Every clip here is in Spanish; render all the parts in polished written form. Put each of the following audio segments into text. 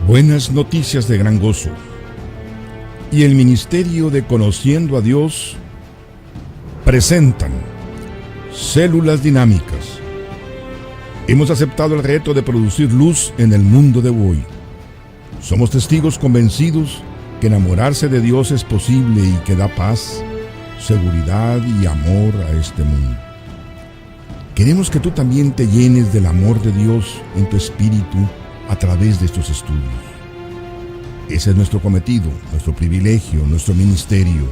Buenas noticias de gran gozo. Y el Ministerio de Conociendo a Dios presentan Células Dinámicas. Hemos aceptado el reto de producir luz en el mundo de hoy. Somos testigos convencidos que enamorarse de Dios es posible y que da paz, seguridad y amor a este mundo. Queremos que tú también te llenes del amor de Dios en tu espíritu a través de estos estudios. Ese es nuestro cometido, nuestro privilegio, nuestro ministerio.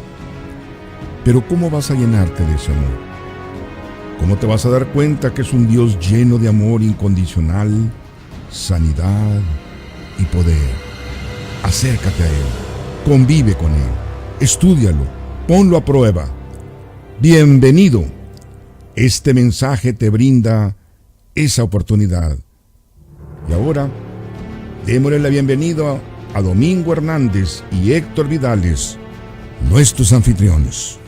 Pero ¿cómo vas a llenarte de ese amor? ¿Cómo te vas a dar cuenta que es un Dios lleno de amor incondicional, sanidad y poder? Acércate a Él, convive con Él, estúdialo, ponlo a prueba. Bienvenido. Este mensaje te brinda esa oportunidad. Y ahora, démosle la bienvenida a Domingo Hernández y Héctor Vidales, nuestros anfitriones.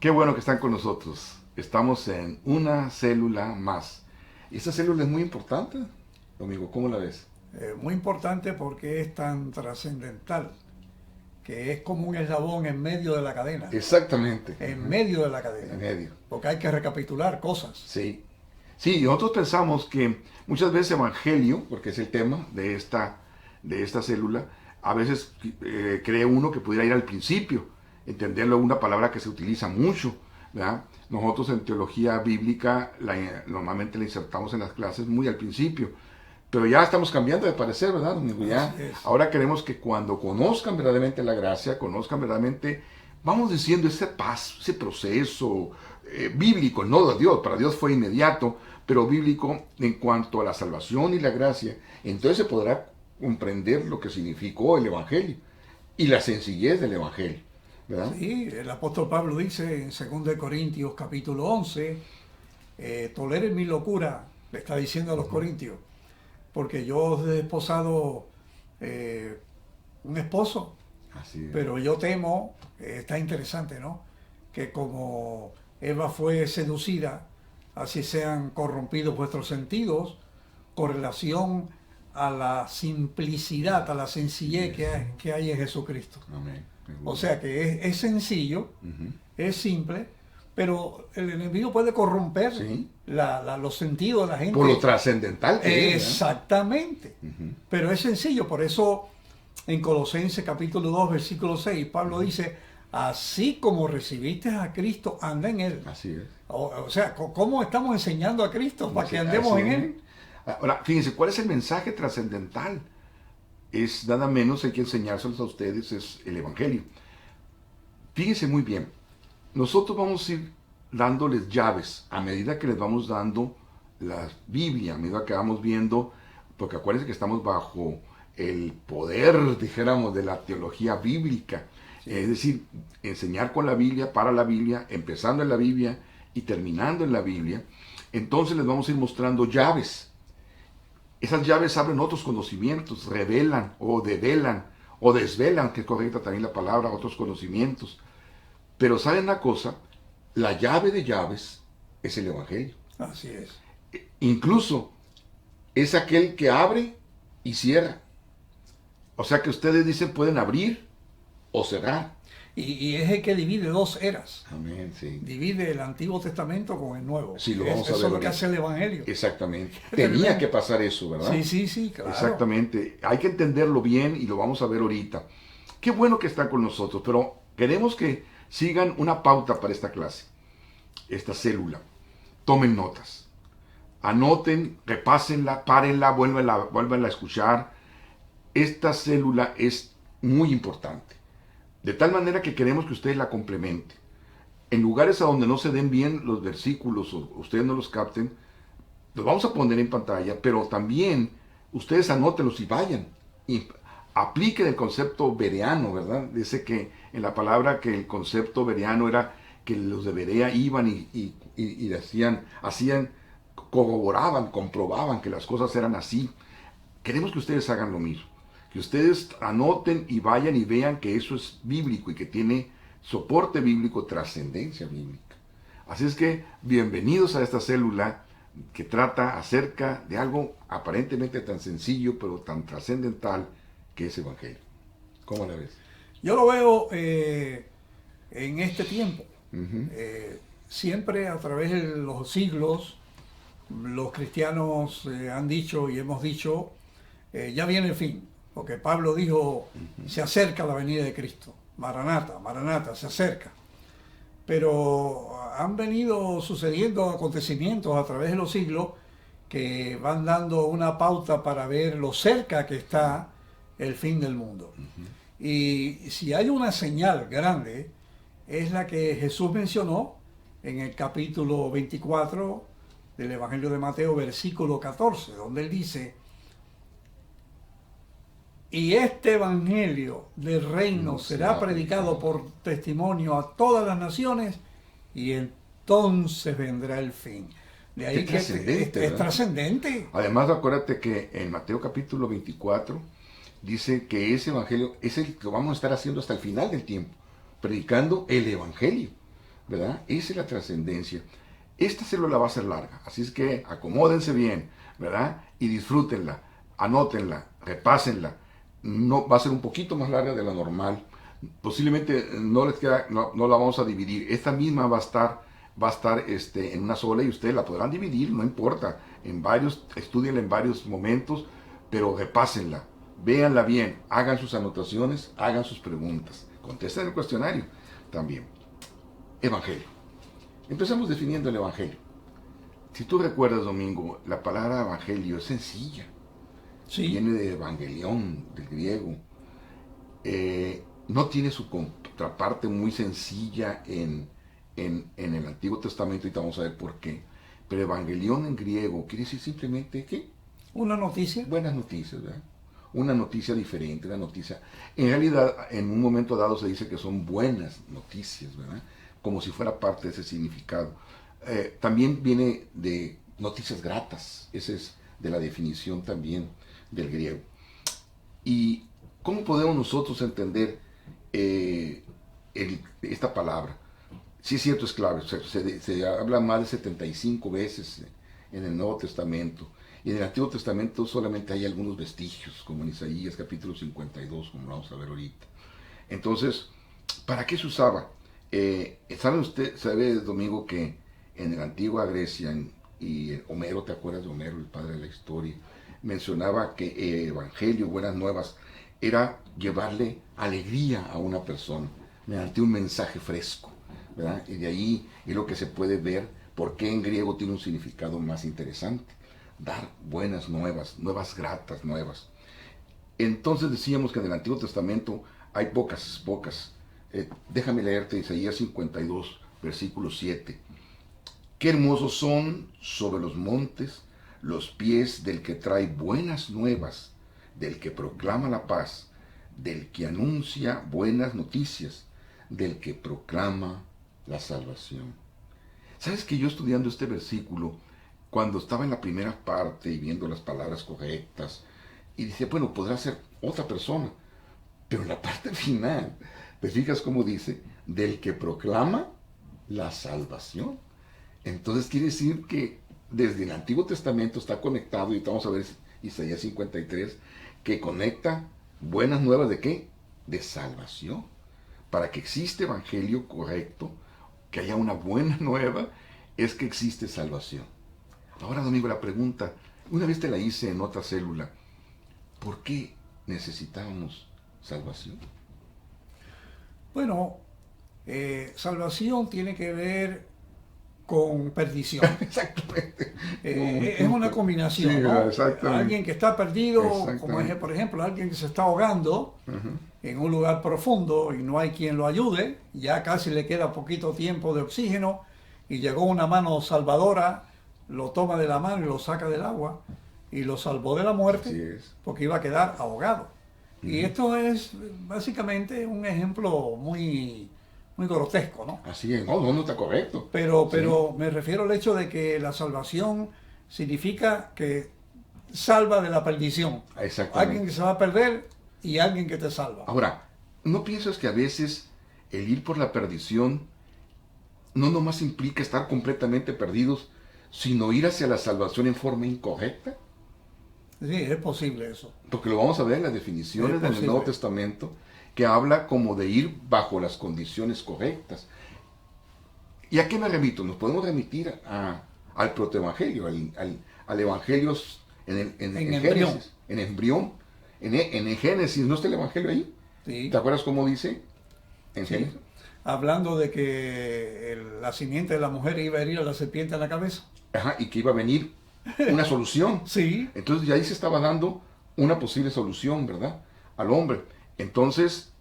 Qué bueno que están con nosotros. Estamos en una célula más. Y esta célula es muy importante, Domingo, ¿cómo la ves? Muy importante porque es tan trascendental, que es como un eslabón en medio de la cadena. Exactamente. En medio de la cadena. En medio. Porque hay que recapitular cosas. Sí. Sí, y nosotros pensamos que muchas veces evangelio, porque es el tema de esta célula, a veces cree uno que pudiera ir al principio, entenderlo una palabra que se utiliza mucho, ¿verdad? Nosotros en teología bíblica normalmente la insertamos en las clases muy al principio, pero ya estamos cambiando de parecer, ¿verdad, Domingo? Ya, ahora queremos que cuando conozcan verdaderamente la gracia, conozcan verdaderamente, vamos diciendo, ese paso, ese proceso bíblico, no de Dios, para Dios fue inmediato, pero bíblico en cuanto a la salvación y la gracia, entonces se podrá comprender lo que significó el Evangelio y la sencillez del Evangelio, ¿verdad? Sí, el apóstol Pablo dice en 2 Corintios capítulo 11, toleren mi locura, le está diciendo a los corintios, porque yo he desposado un esposo, pero yo temo, está interesante, ¿no? Que como Eva fue seducida, así sean corrompidos vuestros sentidos, con relación a la simplicidad, a la sencillez que hay en Jesucristo. Amén. O sea que es sencillo, es simple, pero el enemigo puede corromper los sentidos de la gente. Por lo trascendental que es. Exactamente. Pero es sencillo, por eso en Colosenses capítulo 2, versículo 6, Pablo dice, así como recibiste a Cristo, anda en Él. Así es. O sea, ¿cómo estamos enseñando a Cristo para que andemos en Él? Ahora, fíjense, ¿cuál es el mensaje trascendental? Es nada menos, hay que enseñárselos a ustedes, es el Evangelio. Fíjense muy bien, nosotros vamos a ir dándoles llaves a medida que les vamos dando la Biblia, a medida que vamos viendo, porque acuérdense que estamos bajo el poder, dijéramos, de la teología bíblica. Es decir, enseñar con la Biblia, para la Biblia, empezando en la Biblia y terminando en la Biblia. Entonces les vamos a ir mostrando llaves. Esas llaves abren otros conocimientos, revelan o develan o desvelan, que es correcta también la palabra, otros conocimientos. Pero ¿saben una cosa? La llave de llaves es el Evangelio. Así es. Incluso es aquel que abre y cierra. O sea que ustedes dicen pueden abrir o cerrar. Y es el que divide dos eras. Amén, sí. Divide el Antiguo Testamento con el Nuevo. Sí, lo vamos a ver. Eso es lo que hace el Evangelio. Exactamente. Tenía que pasar eso, ¿verdad? Sí, claro. Exactamente. Hay que entenderlo bien y lo vamos a ver ahorita. Qué bueno que están con nosotros, pero queremos que sigan una pauta para esta clase, esta célula. Tomen notas. Anoten, repásenla, párenla, vuélvanla a escuchar. Esta célula es muy importante. De tal manera que queremos que ustedes la complementen. En lugares a donde no se den bien los versículos o ustedes no los capten, los vamos a poner en pantalla, pero también ustedes anótenlos y vayan. Y apliquen el concepto bereano, ¿verdad? Dice que en la palabra que el concepto bereano era que los de Berea iban y hacían, corroboraban, comprobaban que las cosas eran así. Queremos que ustedes hagan lo mismo. Que ustedes anoten y vayan y vean que eso es bíblico y que tiene soporte bíblico, trascendencia bíblica. Así es que bienvenidos a esta célula que trata acerca de algo aparentemente tan sencillo, pero tan trascendental, que es Evangelio. ¿Cómo la ves? Yo lo veo en este tiempo. Ujú. Siempre a través de los siglos, los cristianos han dicho y hemos dicho, ya viene el fin, porque Pablo dijo, se acerca la venida de Cristo, Maranata, Maranata, se acerca. Pero han venido sucediendo acontecimientos a través de los siglos que van dando una pauta para ver lo cerca que está el fin del mundo. Y si hay una señal grande, es la que Jesús mencionó en el capítulo 24 del Evangelio de Mateo, versículo 14, donde él dice, y este Evangelio del reino será predicado por testimonio a todas las naciones, y entonces vendrá el fin. De ahí Qué trascendente, es ¿verdad? trascendente. Además, acuérdate que en Mateo capítulo 24 dice que ese evangelio es el que vamos a estar haciendo hasta el final del tiempo, predicando el evangelio, ¿verdad? Esa es la trascendencia. Esta célula va a ser larga, así es que acomódense bien, ¿verdad? Y disfrútenla, anótenla, repásenla. No, va a ser un poquito más larga de la normal. Posiblemente no les queda, no la vamos a dividir. Esta misma va a estar en una sola y ustedes la podrán dividir, no importa. En varios, estudienla en varios momentos, pero repásenla, véanla bien, hagan sus anotaciones, hagan sus preguntas, contesten el cuestionario también. Evangelio. Empezamos definiendo el evangelio. Si tú recuerdas, Domingo, la palabra evangelio es sencilla. Sí. Viene de evangelión, del griego. No tiene su contraparte muy sencilla en el Antiguo Testamento, y vamos a ver por qué. Pero evangelión en griego quiere decir simplemente ¿qué? Una noticia. Buenas noticias, ¿verdad? Una noticia diferente, una noticia. En realidad, en un momento dado se dice que son buenas noticias, ¿verdad? Como si fuera parte de ese significado. También viene de noticias gratas, esa es de la definición también del griego. ¿Y cómo podemos nosotros entender esta palabra? Sí es cierto, es clave, se habla más de 75 veces en el Nuevo Testamento, y en el Antiguo Testamento solamente hay algunos vestigios, como en Isaías capítulo 52, como vamos a ver ahorita. Entonces, ¿para qué se usaba? ¿Sabe, Domingo, que en la antigua Grecia, y Homero, ¿te acuerdas de Homero, el padre de la historia? Mencionaba que evangelio, buenas nuevas, era llevarle alegría a una persona mediante un mensaje fresco, ¿verdad? Y de ahí es lo que se puede ver por qué en griego tiene un significado más interesante. Dar buenas nuevas, nuevas gratas, nuevas. Entonces decíamos que en el Antiguo Testamento hay pocas. Déjame leerte Isaías 52, versículo 7. Qué hermosos son sobre los montes los pies del que trae buenas nuevas, del que proclama la paz, del que anuncia buenas noticias, del que proclama la salvación. ¿Sabes que yo estudiando este versículo, cuando estaba en la primera parte y viendo las palabras correctas, y dice, bueno, podrá ser otra persona, pero en la parte final, ¿te fijas cómo dice? Del que proclama la salvación. Entonces quiere decir que desde el Antiguo Testamento está conectado, y vamos a ver Isaías 53, que conecta buenas nuevas ¿de qué? De salvación. Para que existe evangelio correcto, que haya una buena nueva, es que existe salvación. Ahora, Domingo, la pregunta, una vez te la hice en otra célula, ¿por qué necesitamos salvación? Bueno, salvación tiene que ver con perdición. Exactamente. Es una combinación, Sí, ¿no? exactamente. Alguien que está perdido, Exactamente. como es, por ejemplo, alguien que se está ahogando en un lugar profundo y no hay quien lo ayude, ya casi le queda poquito tiempo de oxígeno y llegó una mano salvadora, lo toma de la mano y lo saca del agua y lo salvó de la Así muerte es. porque iba a quedar ahogado. Y esto es básicamente un ejemplo muy grotesco, ¿no? Así es. No está correcto. Pero Sí. me refiero al hecho de que la salvación significa que salva de la perdición. Exactamente. Alguien que se va a perder y alguien que te salva. Ahora, ¿no piensas que a veces el ir por la perdición no nomás implica estar completamente perdidos, sino ir hacia la salvación en forma incorrecta. Sí, es posible eso. Porque lo vamos a ver en las definiciones Es del posible. Nuevo Testamento, que habla como de ir bajo las condiciones correctas. ¿Y a qué me remito? Nos podemos remitir al protoevangelio, al evangelio en embrión. Génesis, en embrión, en Génesis, ¿no está el evangelio ahí? Sí. ¿Te acuerdas cómo dice en Sí. Génesis? Hablando de que la simiente de la mujer iba a herir a la serpiente en la cabeza. Ajá, y que iba a venir una solución. Sí. Entonces ya ahí se estaba dando una posible solución, ¿verdad? Al hombre. Entonces,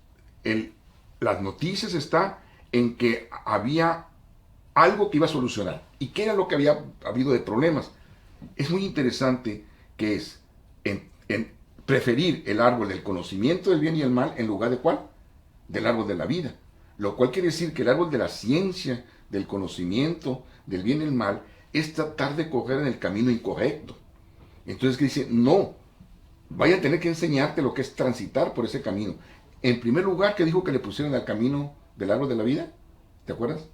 las noticias está en que había algo que iba a solucionar. ¿Y qué era lo que había habido de problemas? Es muy interesante que es en preferir el árbol del conocimiento del bien y el mal en lugar de ¿cuál? Del árbol de la vida. Lo cual quiere decir que el árbol de la ciencia, del conocimiento, del bien y el mal, es tratar de correr en el camino incorrecto. Entonces que dice, no, vayan a tener que enseñarte lo que es transitar por ese camino. En primer lugar, ¿qué dijo que le pusieron al camino del árbol de la vida? ¿Te acuerdas?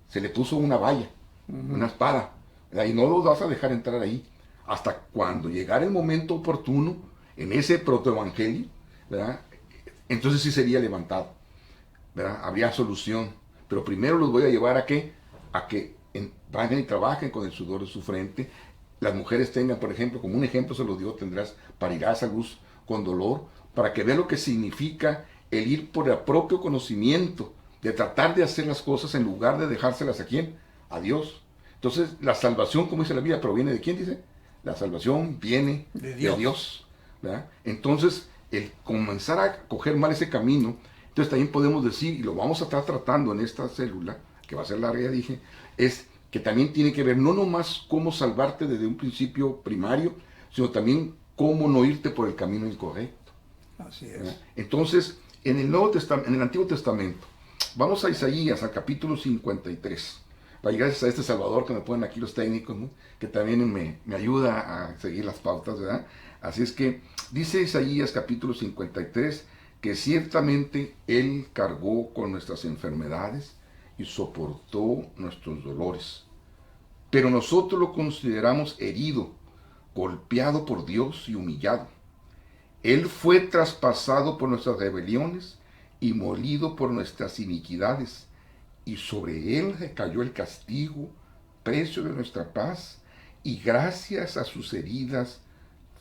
Se le puso una valla, una espada, ¿verdad? Y no lo vas a dejar entrar ahí. Hasta cuando llegara el momento oportuno, en ese protoevangelio, ¿verdad? Entonces sí sería levantado, ¿verdad? Habría solución. Pero primero los voy a llevar a que vayan y trabajen con el sudor de su frente. Las mujeres tengan, por ejemplo, como un ejemplo se lo dio, tendrás, parirás a luz con dolor, para que vean lo que significa el ir por el propio conocimiento, de tratar de hacer las cosas en lugar de dejárselas a quién, a Dios. Entonces, la salvación, como dice la Biblia, proviene de quién, dice, la salvación viene de Dios, ¿verdad? Entonces, el comenzar a coger mal ese camino, entonces también podemos decir, y lo vamos a estar tratando en esta célula, que va a ser larga, ya dije, es que también tiene que ver no nomás cómo salvarte desde un principio primario, sino también cómo no irte por el camino incorrecto. Así es. ¿Verdad? Entonces, en el Antiguo Testamento, vamos a Isaías, al capítulo 53. Gracias a este Salvador que me ponen aquí los técnicos, ¿no? Que también me ayuda a seguir las pautas, ¿verdad? Así es que dice Isaías capítulo 53 que ciertamente Él cargó con nuestras enfermedades y soportó nuestros dolores. Pero nosotros lo consideramos herido, golpeado por Dios y humillado. Él fue traspasado por nuestras rebeliones y molido por nuestras iniquidades, y sobre Él recayó el castigo, precio de nuestra paz, y gracias a sus heridas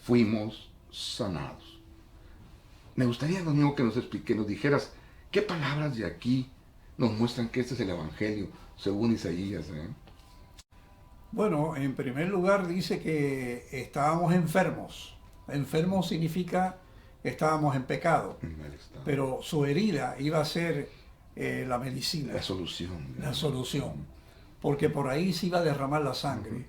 fuimos sanados. Me gustaría, amigo, que nos dijeras qué palabras de aquí nos muestran que este es el Evangelio, según Isaías. Bueno, en primer lugar dice que estábamos enfermos. Enfermo significa que estábamos en pecado, pero su herida iba a ser la medicina, la solución. La solución, porque por ahí se iba a derramar la sangre.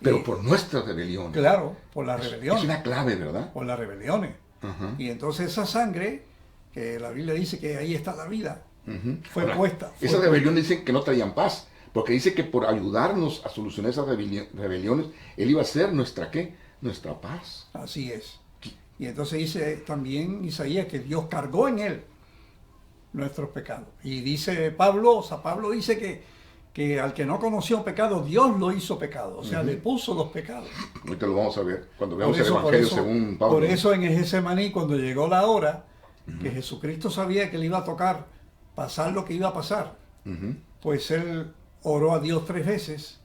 Pero por nuestras rebeliones. Claro, por las rebeliones. Es una clave, ¿verdad? Por las rebeliones. Y entonces esa sangre, que la Biblia dice que ahí está la vida, fue puesta. Esas rebeliones dicen que no traían paz, porque dice que por ayudarnos a solucionar esas rebeliones, Él iba a ser nuestra, ¿qué? Nuestra paz. Así es. Y entonces dice también Isaías que Dios cargó en Él nuestros pecados. Y dice Pablo, Pablo dice que al que no conoció pecado, Dios lo hizo pecado. O sea, le puso los pecados. Ahorita lo vamos a ver cuando veamos el Evangelio según Pablo. Por eso en el Getsemaní, cuando llegó la hora, que Jesucristo sabía que le iba a tocar pasar lo que iba a pasar, pues Él oró a Dios 3 veces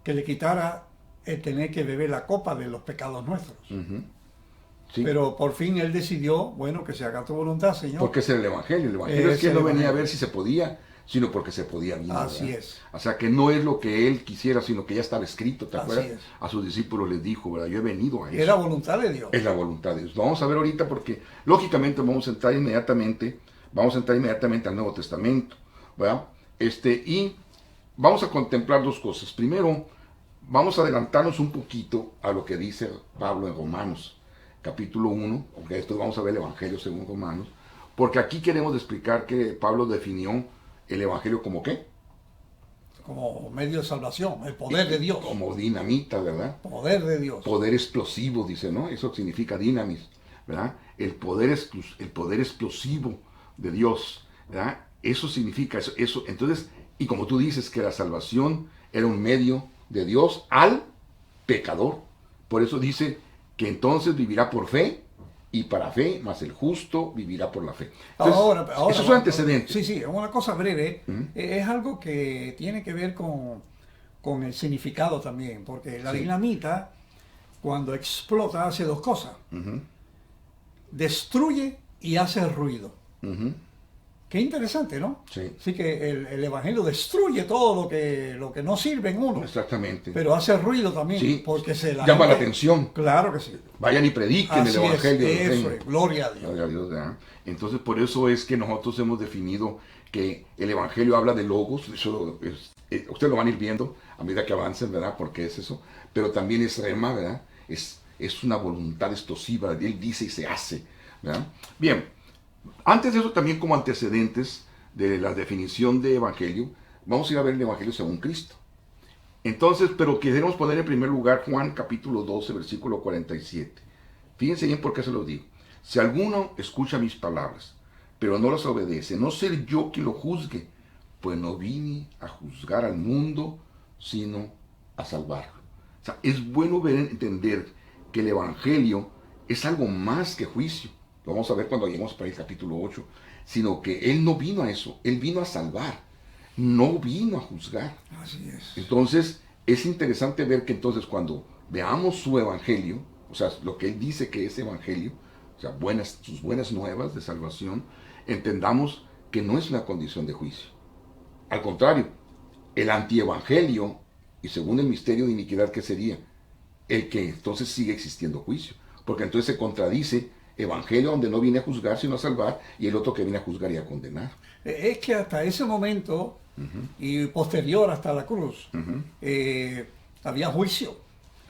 que le quitara el tener que beber la copa de los pecados nuestros. Sí. Pero por fin Él decidió, bueno, que se haga tu voluntad, Señor. Porque es el Evangelio. El Evangelio es que Él no venía a ver si se podía, sino porque se podía bien. Así es. O sea, que no es lo que Él quisiera, sino que ya estaba escrito, ¿te acuerdas? A sus discípulos les dijo, ¿verdad? Yo he venido a eso. Es la voluntad de Dios. Es la voluntad de Dios. Lo vamos a ver ahorita porque, lógicamente, vamos a entrar inmediatamente al Nuevo Testamento, ¿verdad? Y vamos a contemplar 2 cosas. Primero, vamos a adelantarnos un poquito a lo que dice Pablo en Romanos, capítulo 1, aunque después vamos a ver el Evangelio según Romanos, porque aquí queremos explicar que Pablo definió el Evangelio como ¿qué? Como medio de salvación, el poder de Dios. Como dinamita, ¿verdad? Poder de Dios. Poder explosivo, dice, ¿no? Eso significa dinamis, ¿verdad? El poder explosivo de Dios, ¿verdad? Eso significa eso. Entonces, y como tú dices que la salvación era un medio de Dios al pecador. Por eso dice que entonces vivirá por fe, y para fe, más el justo vivirá por la fe. Entonces, Ahora, esos son antecedentes. Sí, sí, una cosa breve. Es algo que tiene que ver con el significado también, porque la Sí. dinamita, cuando explota, hace dos cosas. Destruye y hace ruido. Ujú. Qué interesante, ¿no? Sí. Así que el Evangelio destruye todo lo que no sirve en uno, Exactamente. pero hace ruido también, Sí. porque Llama la atención. Claro que sí. Vayan y prediquen Así el Evangelio del es, eso reino. es, gloria a Dios. Gloria a Dios, ¿verdad? Entonces, por eso es que nosotros hemos definido que el Evangelio habla de logos. Eso ustedes lo van a ir viendo a medida que avancen, ¿verdad? Porque es eso. Pero también es rema, ¿verdad? Es una voluntad explosiva. Él dice y se hace, ¿verdad? Bien, antes de eso, también como antecedentes de la definición de Evangelio, vamos a ir a ver el Evangelio según Cristo. Entonces, pero queremos poner en primer lugar Juan capítulo 12, versículo 47. Fíjense bien por qué se lo digo. Si alguno escucha mis palabras, pero no las obedece, no ser yo quien lo juzgue, pues no vine a juzgar al mundo, sino a salvarlo. O sea, es bueno entender que el Evangelio es algo más que juicio. Lo vamos a ver cuando lleguemos para el capítulo 8. Sino que Él no vino a eso, Él vino a salvar, no vino a juzgar. Así es. Entonces, es interesante ver que entonces cuando veamos su Evangelio, o sea, lo que Él dice que es Evangelio, o sea, sus buenas nuevas de salvación, entendamos que no es una condición de juicio. Al contrario, el antievangelio, y según el misterio de iniquidad, ¿qué sería? El que entonces sigue existiendo juicio, porque entonces se contradice Evangelio donde no viene a juzgar sino a salvar, y el otro que viene a juzgar y a condenar. Es que hasta ese momento y posterior hasta la cruz había juicio,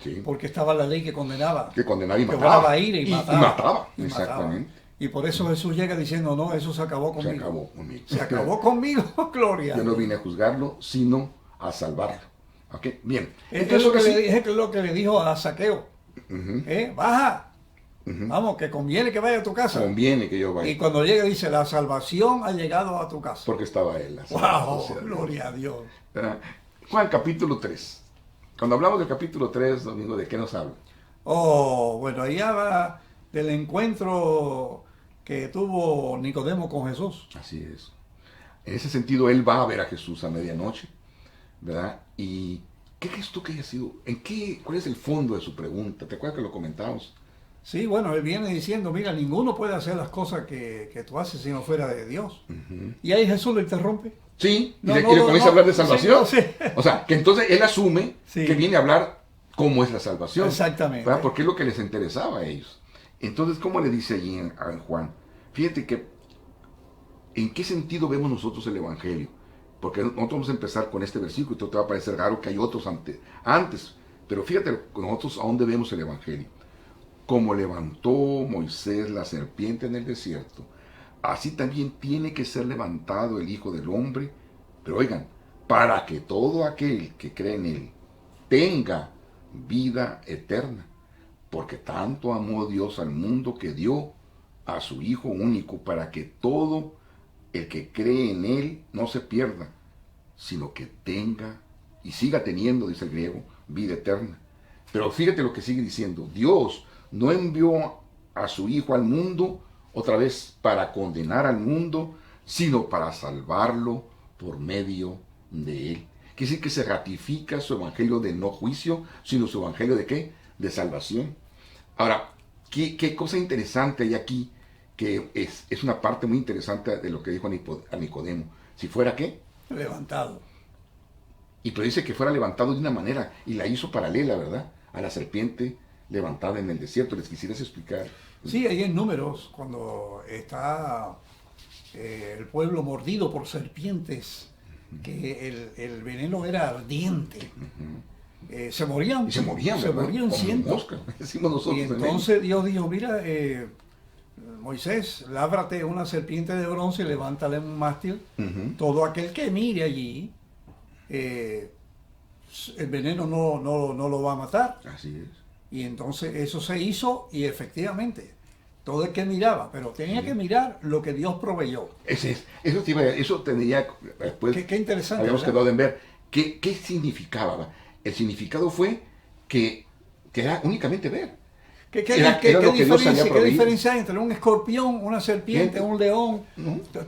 Sí. porque estaba la ley que condenaba. Que condenaba y que mataba. guardaba ira y mataba. Y exactamente. mataba. Y por eso Jesús llega diciendo, no, eso se acabó conmigo. Se acabó conmigo. Se acabó conmigo, gloria. Yo no vine a juzgarlo, sino a salvarlo. ¿Ok? Bien. Es Eso lo que le dijo a Zaqueo. Baja. Vamos, que conviene que vaya a tu casa. conviene que yo Y vaya, cuando llega dice, la salvación ha llegado a tu casa. porque estaba él. ¡Wow! Gloria a Dios. Juan capítulo 3. Cuando hablamos del capítulo 3, Domingo, ¿de qué nos habla? Oh, bueno, ahí habla del encuentro que tuvo Nicodemo con Jesús. Así es. En ese sentido, él va a ver a Jesús a medianoche, ¿verdad? ¿Y qué crees tú que haya sido? ¿Cuál es el fondo de su pregunta? ¿Te acuerdas que lo comentamos? Sí, bueno, él viene diciendo, mira, ninguno puede hacer las cosas que tú haces si no fuera de Dios. Y ahí Jesús lo interrumpe. Sí, y No, le no, comienza no, a hablar de sí, salvación. no, sí. O sea, que entonces él asume Sí. que viene a hablar cómo es la salvación. Exactamente. ¿Verdad? Porque es lo que les interesaba a ellos. Entonces, ¿cómo le dice allí en Juan? Fíjate que, ¿en qué sentido vemos nosotros el Evangelio? Porque nosotros vamos a empezar con este versículo y te va a parecer raro que hay otros antes. Pero fíjate, nosotros a dónde vemos el Evangelio. Como levantó Moisés la serpiente en el desierto, así también tiene que ser levantado el Hijo del Hombre. Pero oigan, para que todo aquel que cree en Él tenga vida eterna. Porque tanto amó Dios al mundo que dio a su Hijo único, para que todo el que cree en Él no se pierda, sino que tenga y siga teniendo, dice el griego, vida eterna. Pero fíjate lo que sigue diciendo. Dios no envió a su Hijo al mundo otra vez para condenar al mundo, sino para salvarlo por medio de Él. Quiere decir que se ratifica su evangelio de no juicio, sino su evangelio de ¿qué? De salvación. Ahora, ¿qué cosa interesante hay aquí? Que es una parte muy interesante de lo que dijo a Nicodemo. Si fuera ¿qué? Levantado. Y pero dice que fuera levantado de una manera, y la hizo paralela, ¿verdad? A la serpiente levantada en el desierto. ¿Les quisieras explicar? Sí, ahí en Números, cuando está el pueblo mordido por serpientes, que el veneno era ardiente. Se morían. Y se morían, ¿verdad? Como cientos. moscas, decimos nosotros. Y entonces Dios dijo, mira, Moisés, lábrate una serpiente de bronce y levántale un mástil. Todo aquel que mire allí, el veneno no lo va a matar. Así es. Y entonces eso se hizo y efectivamente, todo el que miraba, pero tenía que mirar lo que Dios proveyó. Eso tendría, después Qué interesante. habíamos ¿verdad? quedado en ver, ¿qué significaba? el significado fue que era únicamente ver. ¿Qué Era lo que Dios había proveído. diferencia hay entre un escorpión, una serpiente, un león?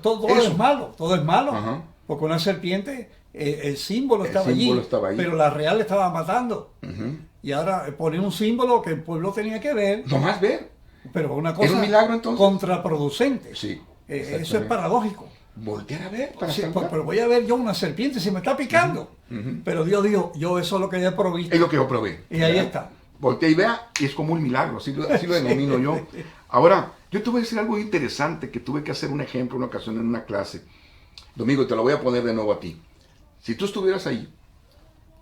Todo Eso. es malo, todo es malo. Ajá. Porque una serpiente, el símbolo estaba símbolo allí, estaba ahí. pero la real estaba matando. Ujú. Y ahora poner un símbolo que el pueblo tenía que ver, Nomás ver. pero una ¿Es cosa un milagro, entonces? contraproducente. Sí. Eso es exactamente. paradójico. Voltear a ver para Sí, salvar. pero voy a ver yo una serpiente si me está picando. Ujú. Pero Dios dijo, yo eso es lo que he provisto. Es lo que yo probé. Y ahí ¿verdad? está. Voltea y vea, y es como un milagro, así lo denomino yo. Ahora, yo te voy a decir algo interesante que tuve que hacer un ejemplo una ocasión en una clase. Domingo, te lo voy a poner de nuevo a ti. Si tú estuvieras ahí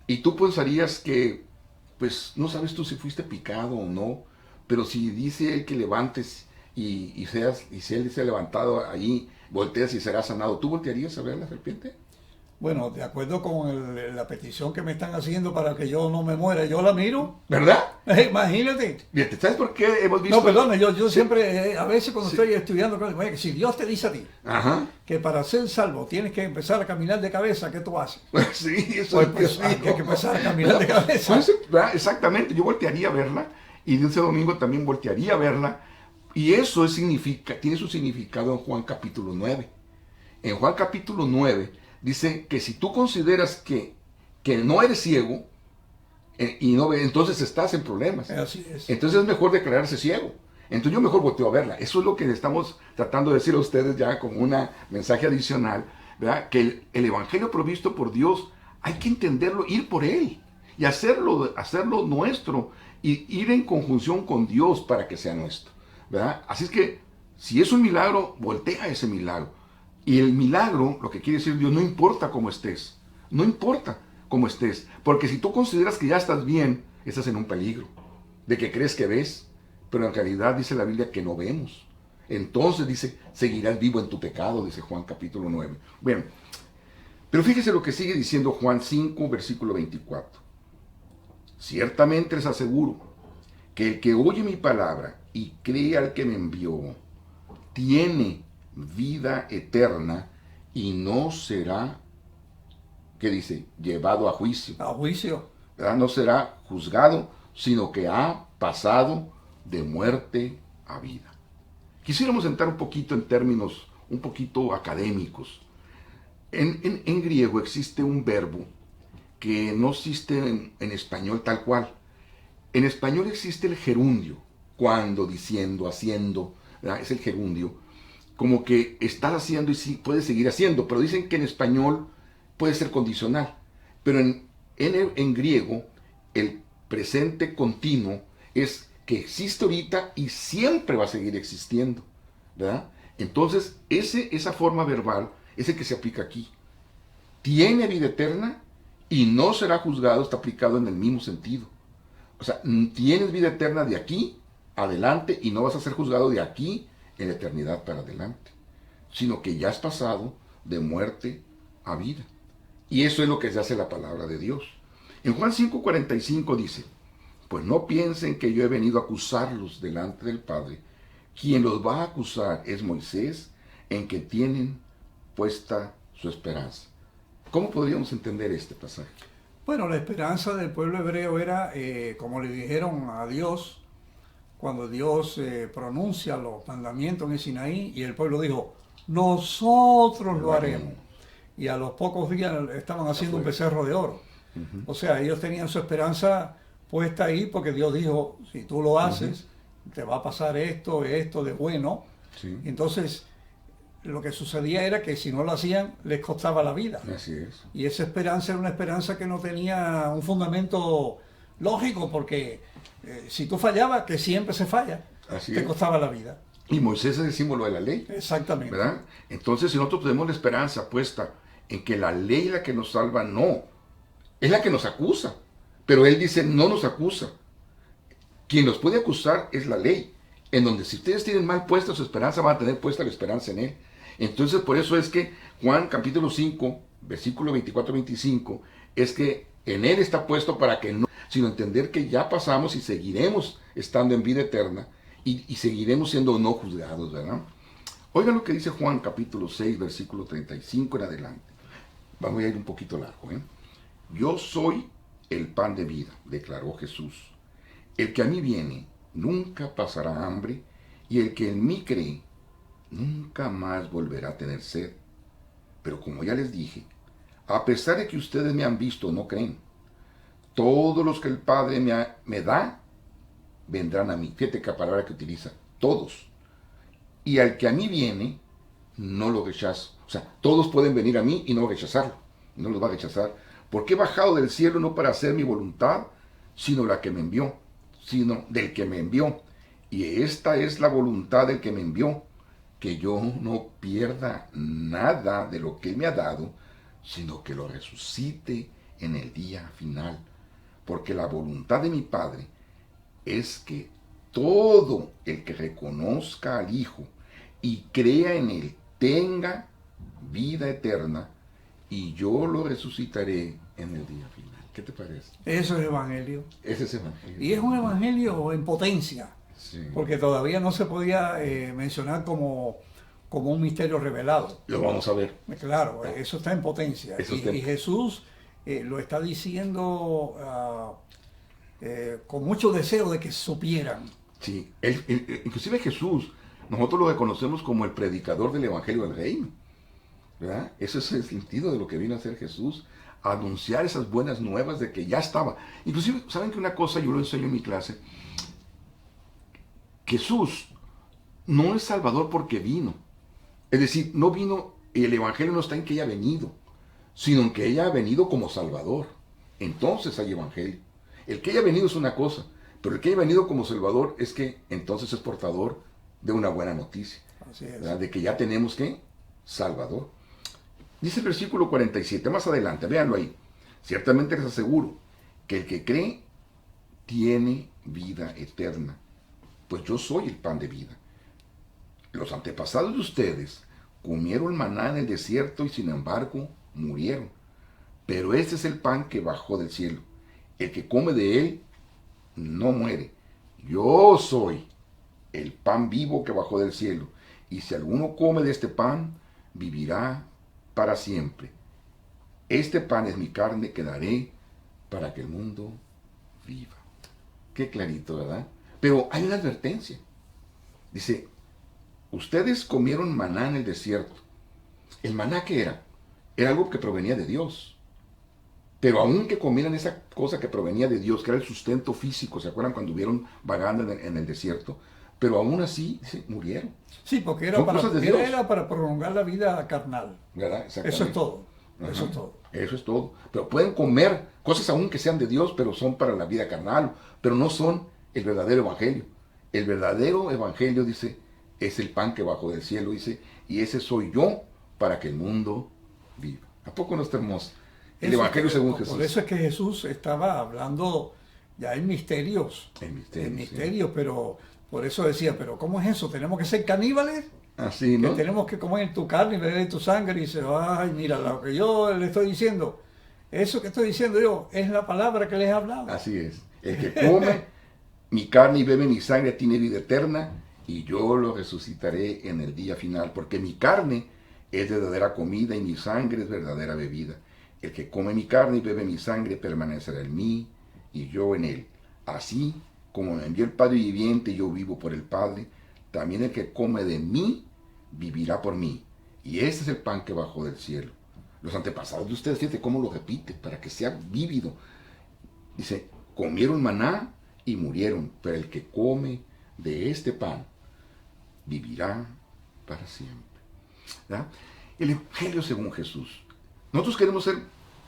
y tú pensarías que, pues, no sabes tú si fuiste picado o no, pero si dice él que levantes y si él se ha levantado ahí, volteas y serás sanado, ¿tú voltearías a ver a la serpiente? Bueno, de acuerdo con la petición que me están haciendo para que yo no me muera, yo la miro. ¿Verdad? Imagínate. Fíjate, ¿sabes por qué hemos visto? No, perdona, yo Sí. siempre, a veces cuando Sí. estoy estudiando, oye, que si Dios te dice a ti Ajá. que para ser salvo tienes que empezar a caminar de cabeza, ¿qué tú haces? Sí, eso Pues es hay que empezar a caminar de cabeza. Pues, ¿verdad? Exactamente, yo voltearía a verla y de ese domingo también voltearía a verla y eso tiene su significado en Juan capítulo 9. En Juan capítulo 9 dice que si tú consideras que no eres ciego y no ves, entonces estás en problemas. Así es. Entonces es mejor declararse ciego. Entonces yo mejor volteo a verla. Eso es lo que estamos tratando de decir a ustedes ya como un mensaje adicional, ¿verdad? Que el evangelio provisto por Dios hay que entenderlo, ir por él y hacerlo nuestro y ir en conjunción con Dios para que sea nuestro, ¿verdad? Así es que si es un milagro, voltea ese milagro. Y el milagro, lo que quiere decir Dios, no importa cómo estés, no importa cómo estés, porque si tú consideras que ya estás bien, estás en un peligro, de que crees que ves, pero en realidad dice la Biblia que no vemos. Entonces dice, seguirás vivo en tu pecado, dice Juan capítulo 9. Bueno, pero fíjese lo que sigue diciendo Juan 5, versículo 24. Ciertamente les aseguro que el que oye mi palabra y cree al que me envió, tiene vida eterna y no será, ¿qué dice? Llevado a juicio. A juicio. ¿Verdad? No será juzgado, sino que ha pasado de muerte a vida. Quisiéramos entrar un poquito en términos un poquito académicos. En griego existe un verbo que no existe en español tal cual. En español existe el gerundio, cuando, diciendo, haciendo, ¿verdad? Es el gerundio. Como que estás haciendo y sí puedes seguir haciendo, pero dicen que en español puede ser condicional. Pero en griego, el presente continuo es que existe ahorita y siempre va a seguir existiendo, ¿verdad? Entonces, esa forma verbal es el que se aplica aquí. Tiene vida eterna y no será juzgado, está aplicado en el mismo sentido. O sea, tienes vida eterna de aquí adelante y no vas a ser juzgado de aquí en la eternidad para adelante, sino que ya has pasado de muerte a vida. Y eso es lo que se hace la palabra de Dios. En Juan 5:45 dice, pues no piensen que yo he venido a acusarlos delante del Padre. Quien los va a acusar es Moisés, en que tienen puesta su esperanza. ¿Cómo podríamos entender este pasaje? Bueno, la esperanza del pueblo hebreo era, como le dijeron a Dios, cuando Dios pronuncia los mandamientos en el Sinaí, y el pueblo dijo, nosotros lo haremos. Y a los pocos días estaban haciendo un becerro de oro. O sea, ellos tenían su esperanza puesta ahí porque Dios dijo, si tú lo haces, te va a pasar esto de bueno. Sí. Entonces, lo que sucedía era que si no lo hacían, les costaba la vida. Así es. Y esa esperanza era una esperanza que no tenía un fundamento lógico, porque si tú fallabas, que siempre se falla, Así te es. costaba la vida. Y Moisés es el símbolo de la ley, Exactamente. ¿verdad? Entonces, si nosotros tenemos la esperanza puesta en que la ley es la que nos salva, no, es la que nos acusa. Pero él dice, no nos acusa. Quien nos puede acusar es la ley, en donde si ustedes tienen mal puesta su esperanza, van a tener puesta la esperanza en él. Entonces, por eso es que Juan capítulo 5, versículo 24-25, es que en él está puesto para que no, sino entender que ya pasamos y seguiremos estando en vida eterna y seguiremos siendo no juzgados, ¿verdad? Oigan lo que dice Juan capítulo 6, versículo 35 en adelante. Vamos a ir un poquito largo, ¿eh? Yo soy el pan de vida, declaró Jesús. El que a mí viene nunca pasará hambre, y el que en mí cree nunca más volverá a tener sed. Pero como ya les dije, a pesar de que ustedes me han visto, no creen. Todos los que el Padre me da, vendrán a mí. Fíjate qué palabra que utiliza, todos. Y al que a mí viene, no lo rechazo. O sea, todos pueden venir a mí y no rechazarlo. No los va a rechazar. Porque he bajado del cielo no para hacer mi voluntad, sino la que me envió, sino del que me envió. Y esta es la voluntad del que me envió, que yo no pierda nada de lo que él me ha dado, sino que lo resucite en el día final. Porque la voluntad de mi Padre es que todo el que reconozca al Hijo y crea en él tenga vida eterna, y yo lo resucitaré en el día final. ¿Qué te parece? Eso es evangelio. Ese es evangelio. Y es un evangelio en potencia, Sí. porque todavía no se podía mencionar como un misterio revelado. Lo vamos a ver. Claro, eso está en potencia. Eso está en- Y Jesús lo está diciendo con mucho deseo de que supieran. Sí. Inclusive Jesús, nosotros lo reconocemos como el predicador del evangelio del reino, ¿verdad? Ese es el sentido de lo que vino a hacer Jesús, a anunciar esas buenas nuevas de que ya estaba. Inclusive, ¿saben que una cosa yo lo enseño en mi clase? Jesús no es Salvador porque vino. Es decir, no vino, y el evangelio no está en que haya venido, sino en que haya venido como Salvador. Entonces hay evangelio. El que haya venido es una cosa, pero el que haya venido como Salvador es que entonces es portador de una buena noticia, Así es. ¿verdad? De que ya tenemos que Salvador. Dice el versículo 47, más adelante, véanlo ahí. Ciertamente les aseguro que el que cree tiene vida eterna, pues yo soy el pan de vida. Los antepasados de ustedes comieron maná en el desierto y sin embargo murieron. Pero este es el pan que bajó del cielo. El que come de él no muere. Yo soy el pan vivo que bajó del cielo. Y si alguno come de este pan, vivirá para siempre. Este pan es mi carne que daré para que el mundo viva. Qué clarito, ¿verdad? Pero hay una advertencia. Dice, ustedes comieron maná en el desierto. ¿El maná qué era? Era algo que provenía de Dios. Pero aun que comieran esa cosa que provenía de Dios, que era el sustento físico, ¿se acuerdan cuando vieron vagando en el desierto? Pero aún así, dice, murieron. Sí, porque Son cosas de Dios. era para prolongar la vida carnal. ¿Verdad? Eso Exactamente. es todo. Ajá. Eso es todo. Eso es todo. Pero pueden comer cosas aún que sean de Dios, pero son para la vida carnal, pero no son el verdadero evangelio. El verdadero evangelio, dice, es el pan que bajó del cielo, dice, y ese soy yo para que el mundo viva. ¿A poco no está hermoso? El Eso evangelio es que- según por Jesús. eso es que Jesús estaba hablando ya en misterios. El misterio, En sí. misterios, pero por eso decía, pero ¿cómo es eso? ¿Tenemos que ser caníbales? Así, ¿no? Que tenemos que comer tu carne y beber tu sangre, y dice, ay, mira, lo que yo le estoy diciendo, eso que estoy diciendo yo, es la palabra que les he hablado. Así es. El que come mi carne y bebe mi sangre tiene vida eterna, y yo lo resucitaré en el día final, porque mi carne es verdadera comida y mi sangre es verdadera bebida. El que come mi carne y bebe mi sangre permanecerá en mí y yo en él. Así como me envió el Padre viviente y yo vivo por el Padre, también el que come de mí vivirá por mí. Y este es el pan que bajó del cielo. Los antepasados de ustedes, fíjate cómo lo repite, para que sea vívido. Dice, comieron maná y murieron, pero el que come de este pan vivirá para siempre. ¿Verdad? El Evangelio según Jesús. Nosotros queremos ser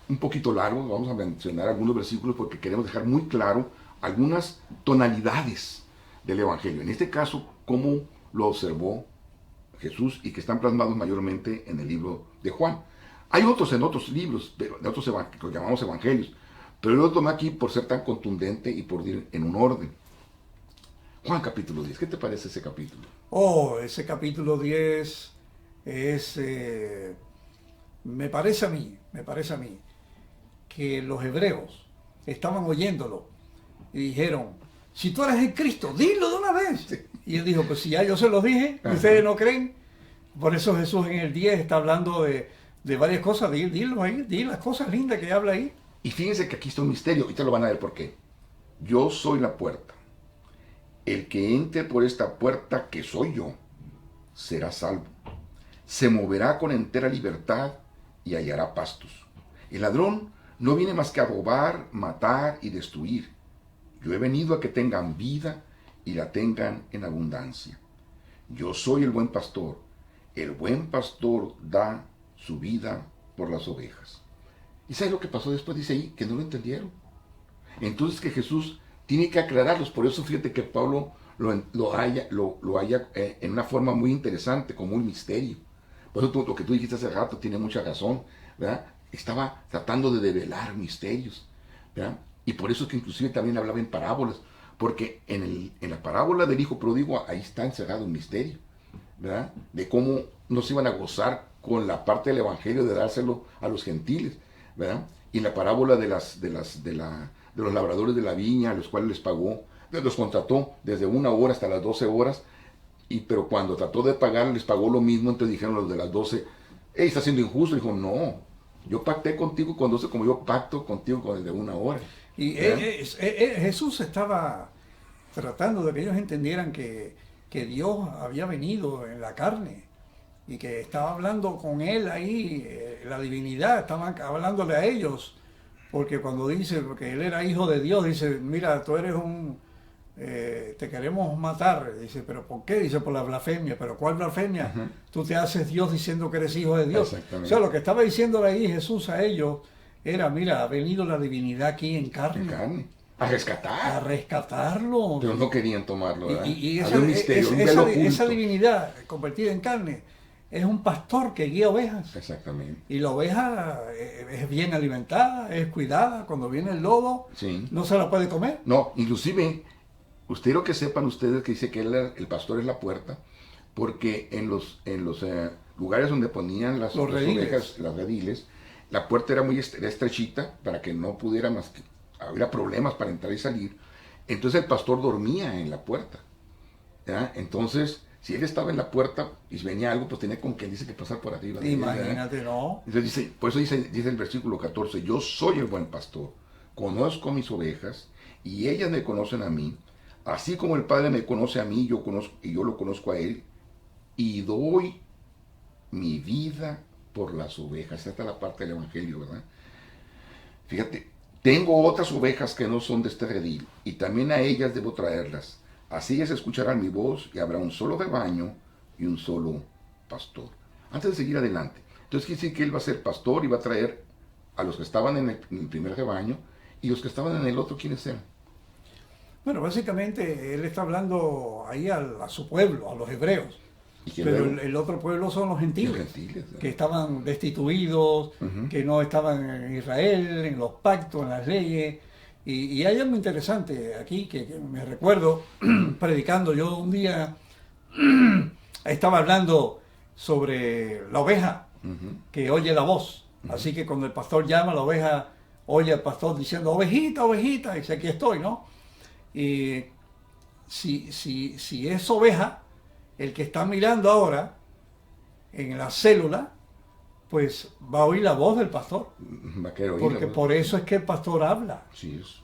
un poquito largos, vamos a mencionar algunos versículos porque queremos dejar muy claro algunas tonalidades del Evangelio. En este caso, cómo lo observó Jesús y que están plasmados mayormente en el libro de Juan. Hay otros en otros libros, pero de otros que los llamamos evangelios, pero yo lo tomé aquí por ser tan contundente y por ir en un orden. Juan capítulo 10, ¿qué te parece ese capítulo? Oh, ese capítulo 10 es, me parece a mí, que los hebreos estaban oyéndolo y dijeron, si tú eres el Cristo, dilo de una vez. Sí. Y él dijo, pues si ya yo se los dije, Ajá. ustedes no creen. Por eso Jesús en el 10 está hablando de varias cosas, dilo ahí, di las cosas lindas que habla ahí. Y fíjense que aquí está un misterio, ahorita lo van a ver por qué. Yo soy la puerta. El que entre por esta puerta, que soy yo, será salvo. Se moverá con entera libertad y hallará pastos. El ladrón no viene más que a robar, matar y destruir. Yo he venido a que tengan vida y la tengan en abundancia. Yo soy el buen pastor. El buen pastor da su vida por las ovejas. ¿Y sabes lo que pasó después? Dice ahí que no lo entendieron. Entonces que Jesús tiene que aclararlos. Por eso fíjate que Pablo lo haya en una forma muy interesante, como un misterio. Por eso lo que tú dijiste hace rato tiene mucha razón, ¿verdad? Estaba tratando de develar misterios, ¿verdad? Y por eso es que inclusive también hablaba en parábolas, porque en la parábola del hijo pródigo ahí está encerrado un misterio, ¿verdad? De cómo no se iban a gozar con la parte del evangelio de dárselo a los gentiles, ¿verdad? Y en la parábola de los labradores de la viña, a los cuales les pagó, los contrató desde 1 hora hasta las 12 horas, pero cuando trató de pagar les pagó lo mismo. Entonces dijeron los de las 12, hey, está siendo injusto. Dijo, no, yo pacté contigo con 12 como yo pacto contigo con el de 1 hora. Y Jesús estaba tratando de que ellos entendieran que Dios había venido en la carne y que estaba hablando con él ahí, la divinidad, estaba hablándole a ellos, porque cuando dice que él era hijo de Dios, dice, mira, tú eres te queremos matar. Dice, ¿pero por qué? Dice, por la blasfemia. ¿Pero cuál blasfemia? Uh-huh. Tú te haces Dios diciendo que eres hijo de Dios. Exactamente. O sea, lo que estaba diciéndole ahí Jesús a ellos era, mira, ha venido la divinidad aquí en carne. En carne. A rescatar. A rescatarlo. Pero no querían tomarlo, ¿verdad? Y había un misterio, un velo oculto. esa divinidad convertida en carne es un pastor que guía ovejas. Exactamente. Y la oveja es bien alimentada, es cuidada. Cuando viene el lobo, sí, no se la puede comer. No, inclusive, quiero que sepan ustedes que dice que el pastor es la puerta, porque en los lugares donde ponían las ovejas, las rediles, la puerta era muy estrechita para que no pudiera más que había problemas para entrar y salir. Entonces el pastor dormía en la puerta, ¿ya? Entonces, si él estaba en la puerta y venía algo, pues tenía como quien dice que pasar por arriba. Imagínate, ¿no? Entonces dice, por eso dice el versículo 14, yo soy el buen pastor, conozco mis ovejas y ellas me conocen a mí, así como el Padre me conoce a mí, yo lo conozco a él, y doy mi vida por las ovejas. Esta es la parte del evangelio, ¿verdad? Fíjate, tengo otras ovejas que no son de este redil, y también a ellas debo traerlas. Así ellas escucharán mi voz, y habrá un solo rebaño y un solo pastor. Antes de seguir adelante, entonces quiere decir que él va a ser pastor y va a traer a los que estaban en el primer rebaño, y los que estaban en el otro, ¿quiénes eran? Bueno, básicamente él está hablando ahí a su pueblo, a los hebreos. Pero el otro pueblo son los gentiles, que estaban destituidos, uh-huh, que no estaban en Israel, en los pactos, en las leyes. Y hay algo interesante aquí que me recuerdo predicando. Yo un día estaba hablando sobre la oveja, uh-huh, que oye la voz. Uh-huh. Así que cuando el pastor llama, la oveja oye al pastor diciendo, ovejita, ovejita, y dice, aquí estoy, ¿no? Y si es oveja, el que está mirando ahora en la célula, pues va a oír la voz del pastor. Va a querer oír. Porque por eso es que el pastor habla. Sí es.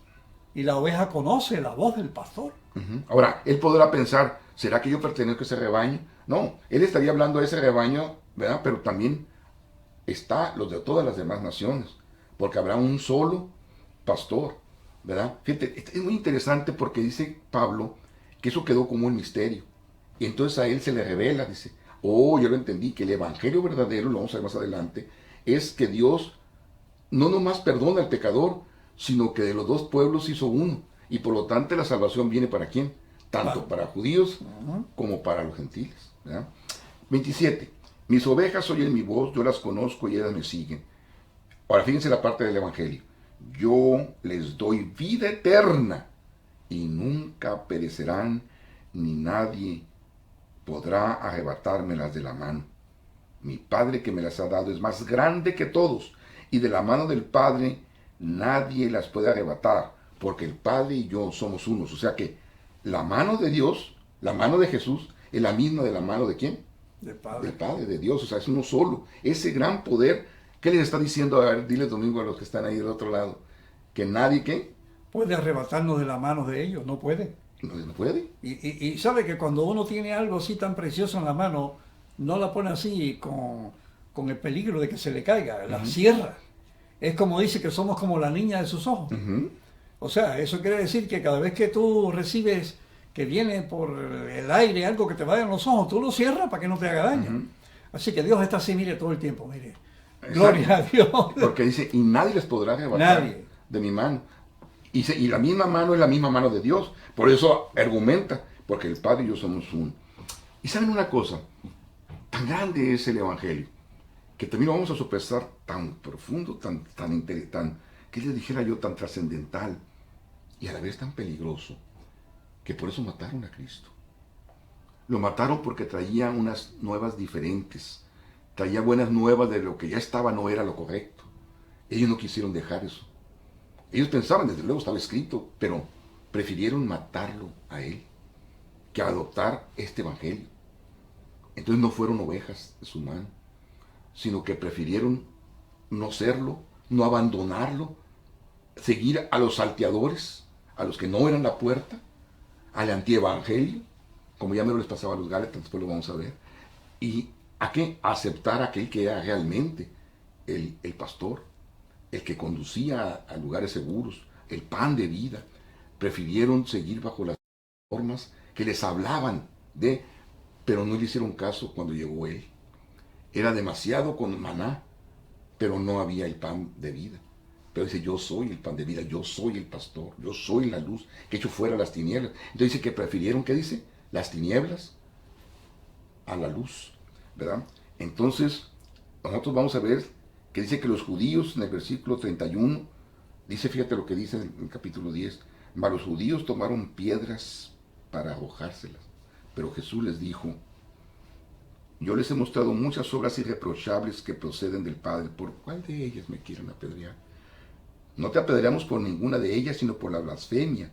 Y la oveja conoce la voz del pastor. Uh-huh. Ahora, él podrá pensar, ¿será que yo pertenezco a ese rebaño? No, él estaría hablando de ese rebaño, ¿verdad? Pero también está los de todas las demás naciones, porque habrá un solo pastor, ¿verdad? Fíjate, es muy interesante porque dice Pablo que eso quedó como un misterio. Y entonces a él se le revela, dice, yo lo entendí, que el evangelio verdadero, lo vamos a ver más adelante, es que Dios no nomás perdona al pecador, sino que de los dos pueblos hizo uno. Y por lo tanto la salvación viene ¿para quién? Tanto para judíos como para los gentiles, ¿verdad? 27. Mis ovejas oyen mi voz, yo las conozco y ellas me siguen. Ahora fíjense la parte del evangelio. Yo les doy vida eterna y nunca perecerán, ni nadie podrá arrebatármelas de la mano. Mi Padre que me las ha dado es más grande que todos, y de la mano del Padre nadie las puede arrebatar, porque el Padre y yo somos unos. O sea que la mano de Dios, la mano de Jesús, es la misma de la mano de ¿quién? Del Padre. Del Padre, de Dios. O sea, es uno solo. Ese gran poder, ¿qué les está diciendo? A ver, dile domingo a los que están ahí del otro lado. que nadie, ¿qué? Puede arrebatarnos de la mano de ellos, no puede. No puede. Y sabe que cuando uno tiene algo así tan precioso en la mano, no la pone así con el peligro de que se le caiga, la cierra. Es como dice que somos como la niña de sus ojos. O sea, eso quiere decir que cada vez que tú recibes que viene por el aire algo que te vaya en los ojos, tú lo cierras para que no te haga daño. Así que Dios está así, mire, todo el tiempo, mire. Exacto. Gloria a Dios. Porque dice, y nadie les podrá arrebatar de mi mano. Y la misma mano es la misma mano de Dios. Por eso argumenta, porque el Padre y yo somos uno. Y saben una cosa, tan grande es el Evangelio, que también lo vamos a sopesar tan profundo, tan que les dijera yo, tan trascendental, y a la vez tan peligroso, que por eso mataron a Cristo. Lo mataron porque traía unas nuevas diferentes, traía buenas nuevas de lo que ya estaba, no era lo correcto. Ellos no quisieron dejar eso. Ellos pensaban, desde luego estaba escrito, pero prefirieron matarlo a él que adoptar este evangelio. Entonces no fueron ovejas de su mano, sino que prefirieron no serlo, no abandonarlo, seguir a los salteadores, a los que no eran la puerta, al antievangelio, como ya me les pasaba a los Gálatas, después lo vamos a ver, y ¿a qué? Aceptar a aquel que era realmente el pastor, el que conducía a lugares seguros, el pan de vida. Prefirieron seguir bajo las formas que les hablaban pero no le hicieron caso cuando llegó él. Era demasiado con maná, pero no había el pan de vida. Pero dice, yo soy el pan de vida, yo soy el pastor, yo soy la luz que echo fuera las tinieblas. Entonces dice que prefirieron, ¿qué dice? Las tinieblas a la luz, ¿verdad? Entonces, nosotros vamos a ver que dice que los judíos, en el versículo 31, dice, fíjate lo que dice en el capítulo 10, mas los judíos tomaron piedras para arrojárselas, pero Jesús les dijo, yo les he mostrado muchas obras irreprochables que proceden del Padre, ¿por cuál de ellas me quieren apedrear? No te apedreamos por ninguna de ellas, sino por la blasfemia,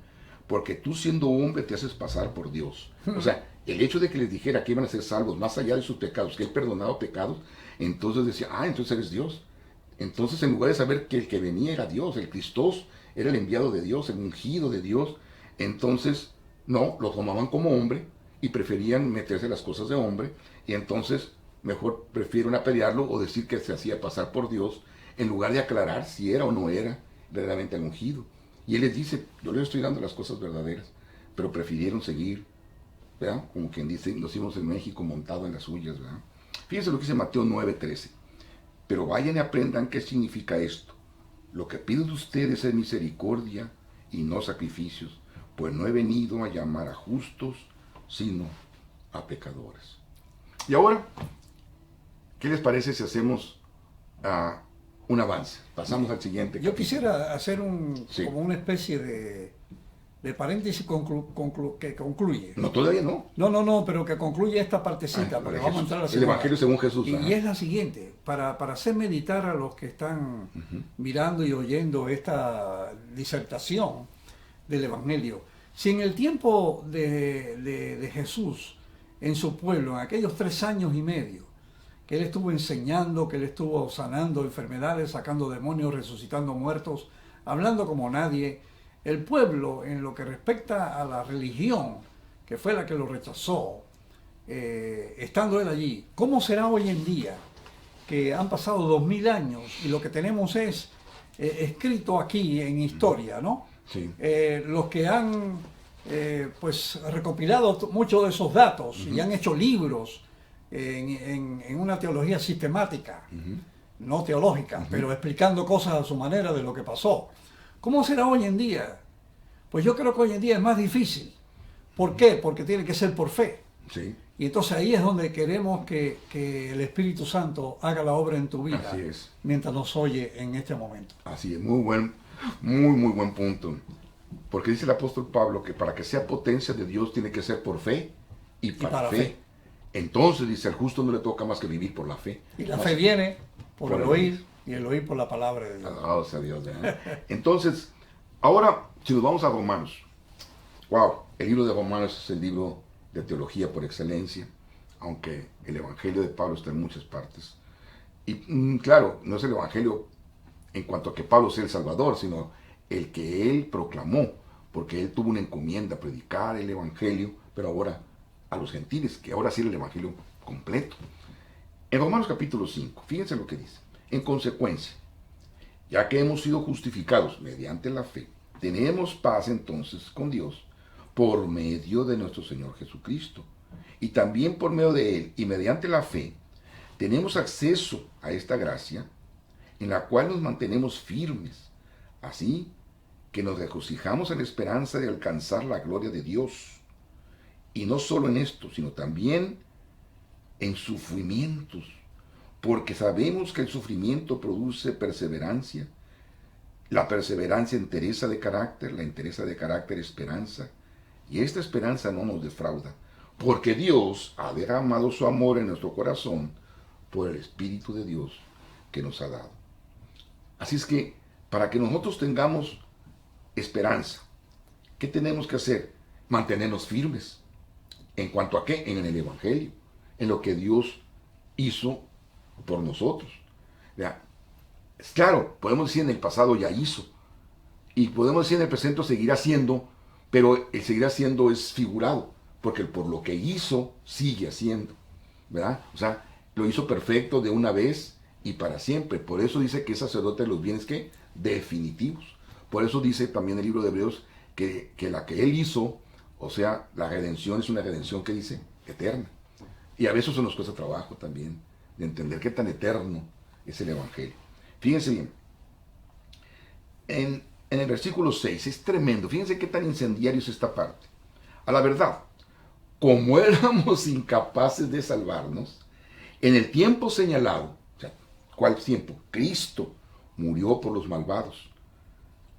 porque tú siendo hombre te haces pasar por Dios. O sea, el hecho de que les dijera que iban a ser salvos más allá de sus pecados, que él perdonaba pecados, entonces decía, entonces eres Dios. Entonces, en lugar de saber que el que venía era Dios, el Cristo era el enviado de Dios, el ungido de Dios, entonces, no, lo tomaban como hombre y preferían meterse las cosas de hombre, y entonces mejor prefieren apedrearlo o decir que se hacía pasar por Dios, en lugar de aclarar si era o no era verdaderamente el ungido. Y él les dice, yo les estoy dando las cosas verdaderas, pero prefirieron seguir, ¿verdad? Como quien dice, nos hicimos en México montado en las suyas, ¿verdad? Fíjense lo que dice Mateo 9:13. Pero vayan y aprendan qué significa esto. Lo que pido de ustedes es misericordia y no sacrificios, pues no he venido a llamar a justos, sino a pecadores. Y ahora, ¿qué les parece si hacemos un avance? Pasamos al siguiente. Yo quisiera hacer Sí. como una especie de paréntesis que concluye. No, todavía no. No, pero que concluye esta partecita, porque vamos a entrar a la El segunda. Evangelio según Jesús. Y es la siguiente, para hacer meditar a los que están mirando y oyendo esta disertación del Evangelio. Si en el tiempo de Jesús, en su pueblo, en aquellos 3 años y medio, que él estuvo enseñando, que él estuvo sanando enfermedades, sacando demonios, resucitando muertos, hablando como nadie, el pueblo, en lo que respecta a la religión, que fue la que lo rechazó, estando él allí, ¿cómo será hoy en día? Que han pasado 2000 años y lo que tenemos es escrito aquí en historia, ¿no? Sí. Los que han pues recopilado muchos de esos datos y han hecho libros en una teología sistemática, no teológica, pero explicando cosas a su manera de lo que pasó. ¿Cómo será hoy en día? Pues yo creo que hoy en día es más difícil. ¿Por qué? Porque tiene que ser por fe. Sí. Y entonces ahí es donde queremos que el Espíritu Santo haga la obra en tu vida. Así es. Mientras nos oye en este momento. Así es, muy buen punto. Porque dice el apóstol Pablo que para que sea potencia de Dios tiene que ser por fe y para fe. Entonces dice, al justo no le toca más que vivir por la fe. Y la fe viene por el oír y el oír por la palabra de Dios. Alabado sea Dios. Entonces, ahora, si nos vamos a Romanos. Wow, el libro de Romanos es el libro de teología por excelencia, aunque el Evangelio de Pablo está en muchas partes. Y claro, no es el Evangelio en cuanto a que Pablo sea el Salvador, sino el que él proclamó, porque él tuvo una encomienda, predicar el evangelio, pero ahora a los gentiles, que ahora sí el evangelio completo. En Romanos capítulo 5, fíjense lo que dice. En consecuencia, ya que hemos sido justificados mediante la fe, tenemos paz entonces con Dios por medio de nuestro Señor Jesucristo. Y también por medio de Él y mediante la fe, tenemos acceso a esta gracia en la cual nos mantenemos firmes. Así que nos regocijamos en la esperanza de alcanzar la gloria de Dios. Y no solo en esto, sino también en sufrimientos, porque sabemos que el sufrimiento produce perseverancia, la perseverancia entereza de carácter, la entereza de carácter esperanza, y esta esperanza no nos defrauda, porque Dios ha derramado su amor en nuestro corazón por el Espíritu de Dios que nos ha dado. Así es que, para que nosotros tengamos esperanza, ¿qué tenemos que hacer? Mantenernos firmes. ¿En cuanto a qué? En el Evangelio, en lo que Dios hizo por nosotros. Ya, claro, podemos decir en el pasado ya hizo, y podemos decir en el presente seguirá haciendo, pero el seguir haciendo es figurado, porque por lo que hizo, sigue haciendo, ¿verdad? O sea, lo hizo perfecto de una vez y para siempre. Por eso dice que es sacerdote de los bienes, ¿qué? Definitivos. Por eso dice también el libro de Hebreos que la que él hizo, o sea, la redención es una redención que dice eterna. Y a veces eso nos cuesta trabajo también, de entender qué tan eterno es el Evangelio. Fíjense bien, en el versículo 6, es tremendo, fíjense qué tan incendiario es esta parte. A la verdad, como éramos incapaces de salvarnos, en el tiempo señalado, o sea, ¿cuál tiempo? Cristo murió por los malvados.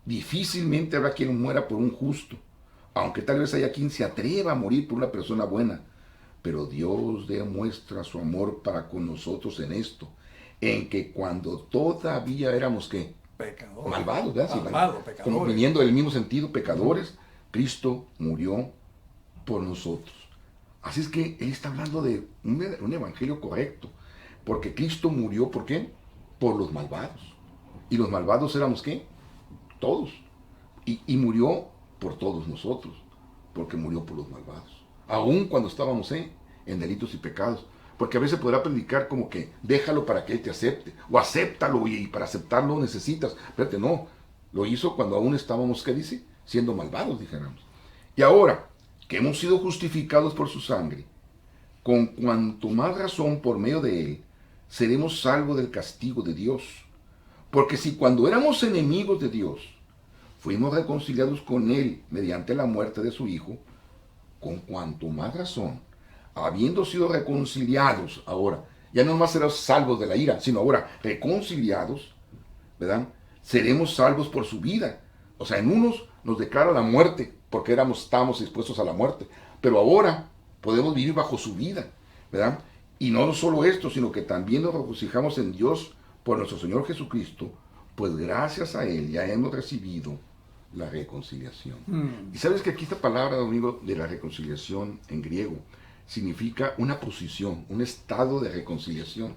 Difícilmente habrá quien muera por un justo, aunque tal vez haya quien se atreva a morir por una persona buena. Pero Dios demuestra su amor para con nosotros en esto, en que cuando todavía éramos, ¿qué? Pecadores. Malvados, ¿verdad? Malvados, Sí, pecadores. como viniendo del mismo sentido, pecadores, Cristo murió por nosotros. Así es que Él está hablando de un evangelio correcto, porque Cristo murió, ¿por qué? Por los malvados. Y los malvados éramos, ¿qué? Todos. Y murió por todos nosotros, porque murió por los malvados. Aún cuando estábamos en delitos y pecados. Porque a veces podrá predicar como que déjalo para que Él te acepte, o acéptalo y para aceptarlo necesitas. Espérate, no. Lo hizo cuando aún estábamos, ¿qué dice? Siendo malvados, dijéramos. Y ahora que hemos sido justificados por su sangre, con cuanto más razón por medio de Él, seremos salvos del castigo de Dios. Porque si cuando éramos enemigos de Dios, fuimos reconciliados con Él mediante la muerte de su Hijo, con cuanto más razón, habiendo sido reconciliados ahora, ya no más seremos salvos de la ira, sino ahora reconciliados, ¿verdad? Seremos salvos por su vida. O sea, en unos nos declara la muerte, porque estábamos expuestos a la muerte, pero ahora podemos vivir bajo su vida, ¿verdad? Y no solo esto, sino que también nos regocijamos en Dios por nuestro Señor Jesucristo, pues gracias a Él ya hemos recibido la reconciliación. Y sabes que aquí esta palabra, Domingo, de la reconciliación en griego, significa una posición, un estado de reconciliación,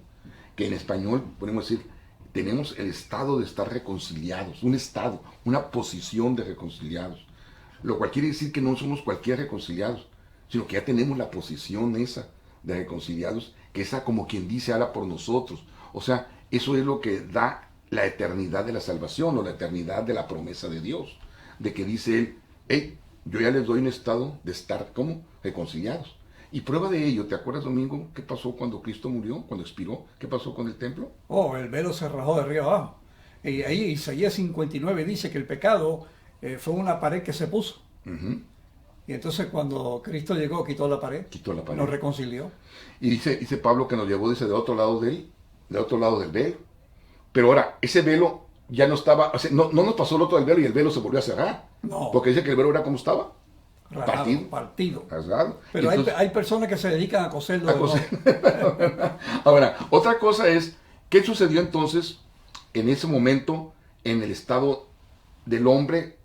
que en español podemos decir, tenemos el estado de estar reconciliados, un estado, una posición de reconciliados, lo cual quiere decir que no somos cualquier reconciliados, sino que ya tenemos la posición esa de reconciliados, que esa como quien dice habla por nosotros. O sea, eso es lo que da la eternidad de la salvación o la eternidad de la promesa de Dios, de que dice Él, hey, yo ya les doy un estado de estar como reconciliados. Y prueba de ello, ¿te acuerdas, Domingo, qué pasó cuando Cristo murió, cuando expiró? ¿Qué pasó con el templo? Oh, el velo se rajó de arriba abajo. Y ahí Isaías 59 dice que el pecado fue una pared que se puso. Y entonces cuando Cristo llegó, quitó la pared, nos reconcilió. Y dice Pablo que nos llevó desde del otro lado del velo. Pero ahora, ese velo ya no estaba, o sea, no nos pasó el otro del velo y el velo se volvió a cerrar. No. Porque dice que el velo era como estaba. Rajado, partido. Rasgado. Pero entonces, hay personas que se dedican a coserlo. Ahora, otra cosa es, ¿qué sucedió entonces en ese momento en el estado del hombre,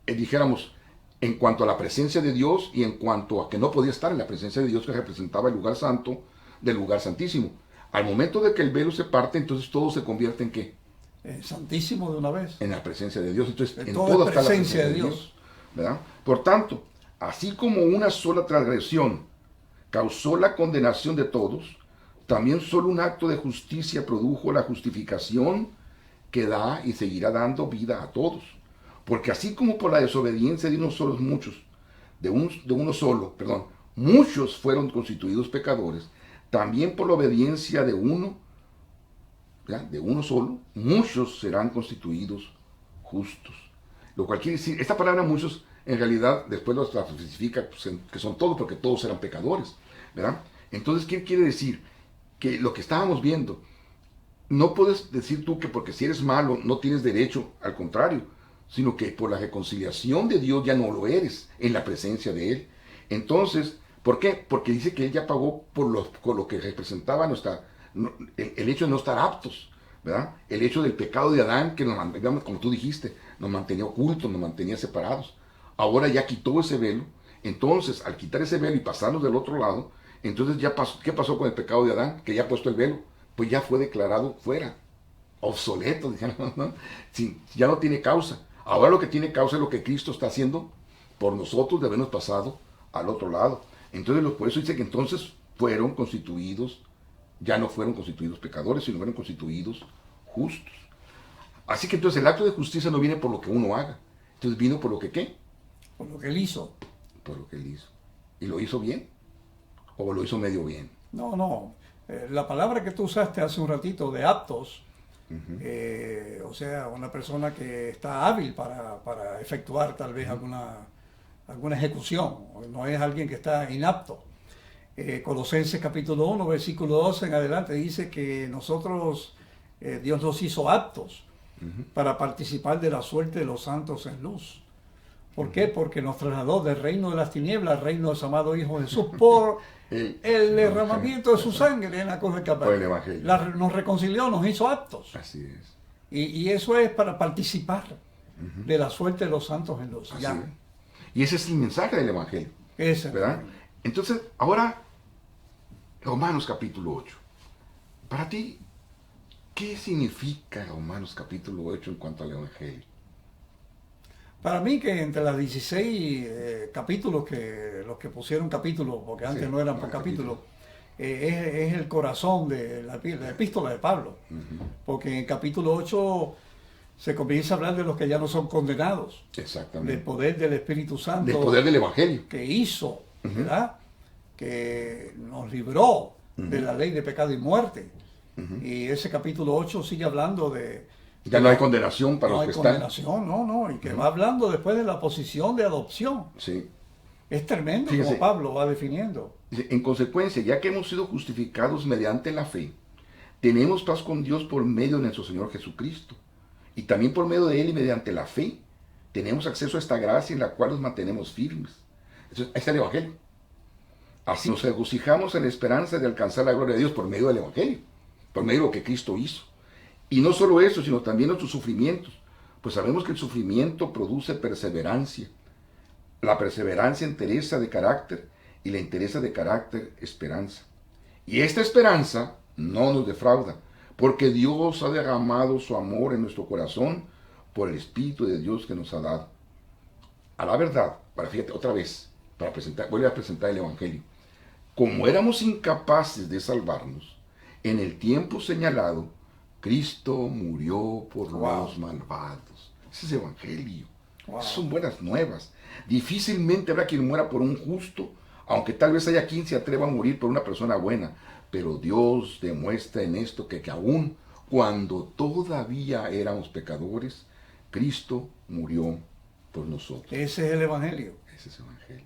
dijéramos, en cuanto a la presencia de Dios y en cuanto a que no podía estar en la presencia de Dios que representaba el lugar santo del lugar santísimo? Al momento de que el velo se parte, entonces todo se convierte en ¿qué? Santísimo de una vez. En la presencia de Dios. Entonces, En en toda todo está la presencia de Dios. ¿Verdad? Por tanto, así como una sola transgresión causó la condenación de todos, también solo un acto de justicia produjo la justificación que da y seguirá dando vida a todos. Porque así como por la desobediencia de unos solos muchos fueron constituidos pecadores, también por la obediencia de uno, ¿ya?, de uno solo, muchos serán constituidos justos. Lo cual quiere decir, esta palabra muchos, en realidad, después lo especifica pues, que son todos, porque todos eran pecadores, ¿verdad? Entonces, ¿qué quiere decir? Que lo que estábamos viendo, no puedes decir tú que porque si eres malo no tienes derecho, al contrario, sino que por la reconciliación de Dios ya no lo eres en la presencia de Él. Entonces, ¿por qué? Porque dice que Él ya pagó por lo que representaba el hecho de no estar aptos, ¿verdad? El hecho del pecado de Adán, que nos mantenía, como tú dijiste, nos mantenía ocultos, nos mantenía separados. Ahora ya quitó ese velo. Entonces, al quitar ese velo y pasarnos del otro lado, entonces ya pasó, ¿qué pasó con el pecado de Adán? Que ya ha puesto el velo, pues ya fue declarado fuera, obsoleto, ¿no? Sí, ya no tiene causa. Ahora lo que tiene causa es lo que Cristo está haciendo por nosotros de habernos pasado al otro lado. Entonces, por eso dice que entonces fueron constituidos, ya no fueron constituidos pecadores, sino fueron constituidos justos. Así que entonces el acto de justicia no viene por lo que uno haga, entonces vino por lo que ¿qué? Por lo que Él hizo. Por lo que Él hizo. ¿Y lo hizo bien? ¿O lo hizo medio bien? No. La palabra que tú usaste hace un ratito de aptos, o sea, una persona que está hábil para efectuar tal vez alguna ejecución, no es alguien que está inapto. Colosenses capítulo 1, versículo 12 en adelante dice que nosotros, Dios nos hizo aptos para participar de la suerte de los santos en luz. ¿Por qué? Porque nos trasladó del reino de las tinieblas al reino de su amado Hijo Jesús por el derramamiento de su sangre en la cruz del Calvario. Por el Evangelio. Nos reconcilió, nos hizo aptos. Así es. Y eso es para participar de la suerte de los santos en luz. Así es. Y ese es el mensaje del Evangelio. Ese, ¿verdad? Entonces, ahora, Romanos capítulo 8. Para ti, ¿qué significa Romanos capítulo 8 en cuanto al Evangelio? Para mí que entre las 16 capítulos, que los que pusieron capítulos, porque antes no eran por capítulos, es el corazón de la epístola de Pablo. Porque en el capítulo 8 se comienza a hablar de los que ya no son condenados. Exactamente. Del poder del Espíritu Santo. Del poder del Evangelio. Que hizo, ¿verdad? Que nos libró de la ley de pecado y muerte. Y ese capítulo 8 sigue hablando de... Ya no hay condenación para los que están. No hay condenación, no. Y que va hablando después de la posición de adopción. Sí. Es tremendo. Fíjese, como Pablo va definiendo. En consecuencia, ya que hemos sido justificados mediante la fe, tenemos paz con Dios por medio de nuestro Señor Jesucristo. Y también por medio de Él y mediante la fe, tenemos acceso a esta gracia en la cual nos mantenemos firmes. Entonces, ahí está el Evangelio. Así nos regocijamos en la esperanza de alcanzar la gloria de Dios por medio del Evangelio, por medio de lo que Cristo hizo. Y no solo eso, sino también nuestros sufrimientos. Pues sabemos que el sufrimiento produce perseverancia. La perseverancia entereza de carácter y la entereza de carácter esperanza. Y esta esperanza no nos defrauda, porque Dios ha derramado su amor en nuestro corazón por el Espíritu de Dios que nos ha dado. A la verdad, fíjate otra vez, voy a presentar el Evangelio. Como éramos incapaces de salvarnos, en el tiempo señalado, Cristo murió por los malvados. Ese es Evangelio. Esas son buenas nuevas. Difícilmente habrá quien muera por un justo, aunque tal vez haya quien se atreva a morir por una persona buena. Pero Dios demuestra en esto que aún cuando todavía éramos pecadores, Cristo murió por nosotros. Ese es el Evangelio. Ese es el Evangelio.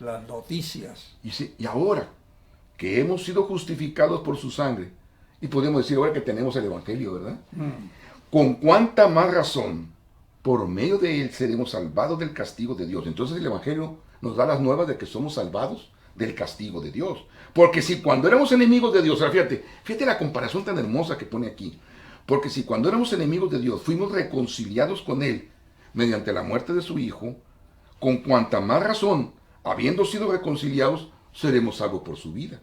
Las noticias. Y ahora que hemos sido justificados por su sangre, y podemos decir ahora que tenemos el Evangelio, ¿verdad? Con cuánta más razón, por medio de él seremos salvados del castigo de Dios. Entonces el Evangelio nos da las nuevas de que somos salvados del castigo de Dios. Porque si cuando éramos enemigos de Dios, fíjate la comparación tan hermosa que pone aquí. Porque si cuando éramos enemigos de Dios fuimos reconciliados con Él mediante la muerte de su Hijo, con cuanta más razón, habiendo sido reconciliados, seremos salvos por su vida.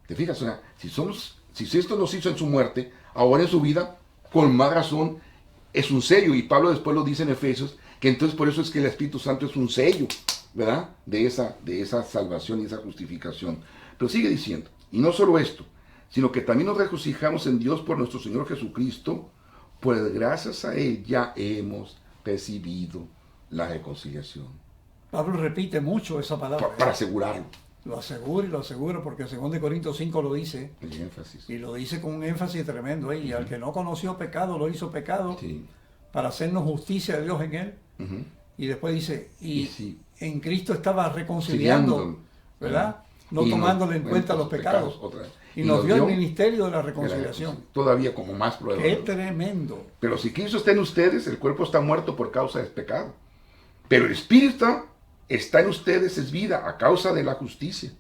¿Te fijas? O sea, si esto nos hizo en su muerte, ahora en su vida, con más razón es un sello. Y Pablo después lo dice en Efesios, que entonces por eso es que el Espíritu Santo es un sello, ¿verdad? De esa salvación y esa justificación. Pero sigue diciendo, y no solo esto, sino que también nos regocijamos en Dios por nuestro Señor Jesucristo, pues gracias a Él ya hemos recibido la reconciliación. Pablo repite mucho esa palabra. Para asegurarlo. Lo aseguro y lo aseguro porque en 2 Corintios 5 lo dice. El énfasis. Y lo dice con un énfasis tremendo. Y al que no conoció pecado, lo hizo pecado Sí. para hacernos justicia de Dios en él. Ujú. Y después dice, y sí. en Cristo estaba reconciliando, ¿verdad? No Y tomándole en cuenta los pecados. Otra vez. Y nos dio el ministerio de la reconciliación. Todavía como más prueba. ¡Qué tremendo! Pero si Cristo está en ustedes, el cuerpo está muerto por causa del pecado. Pero el Espíritu está en ustedes, es vida, a causa de la justicia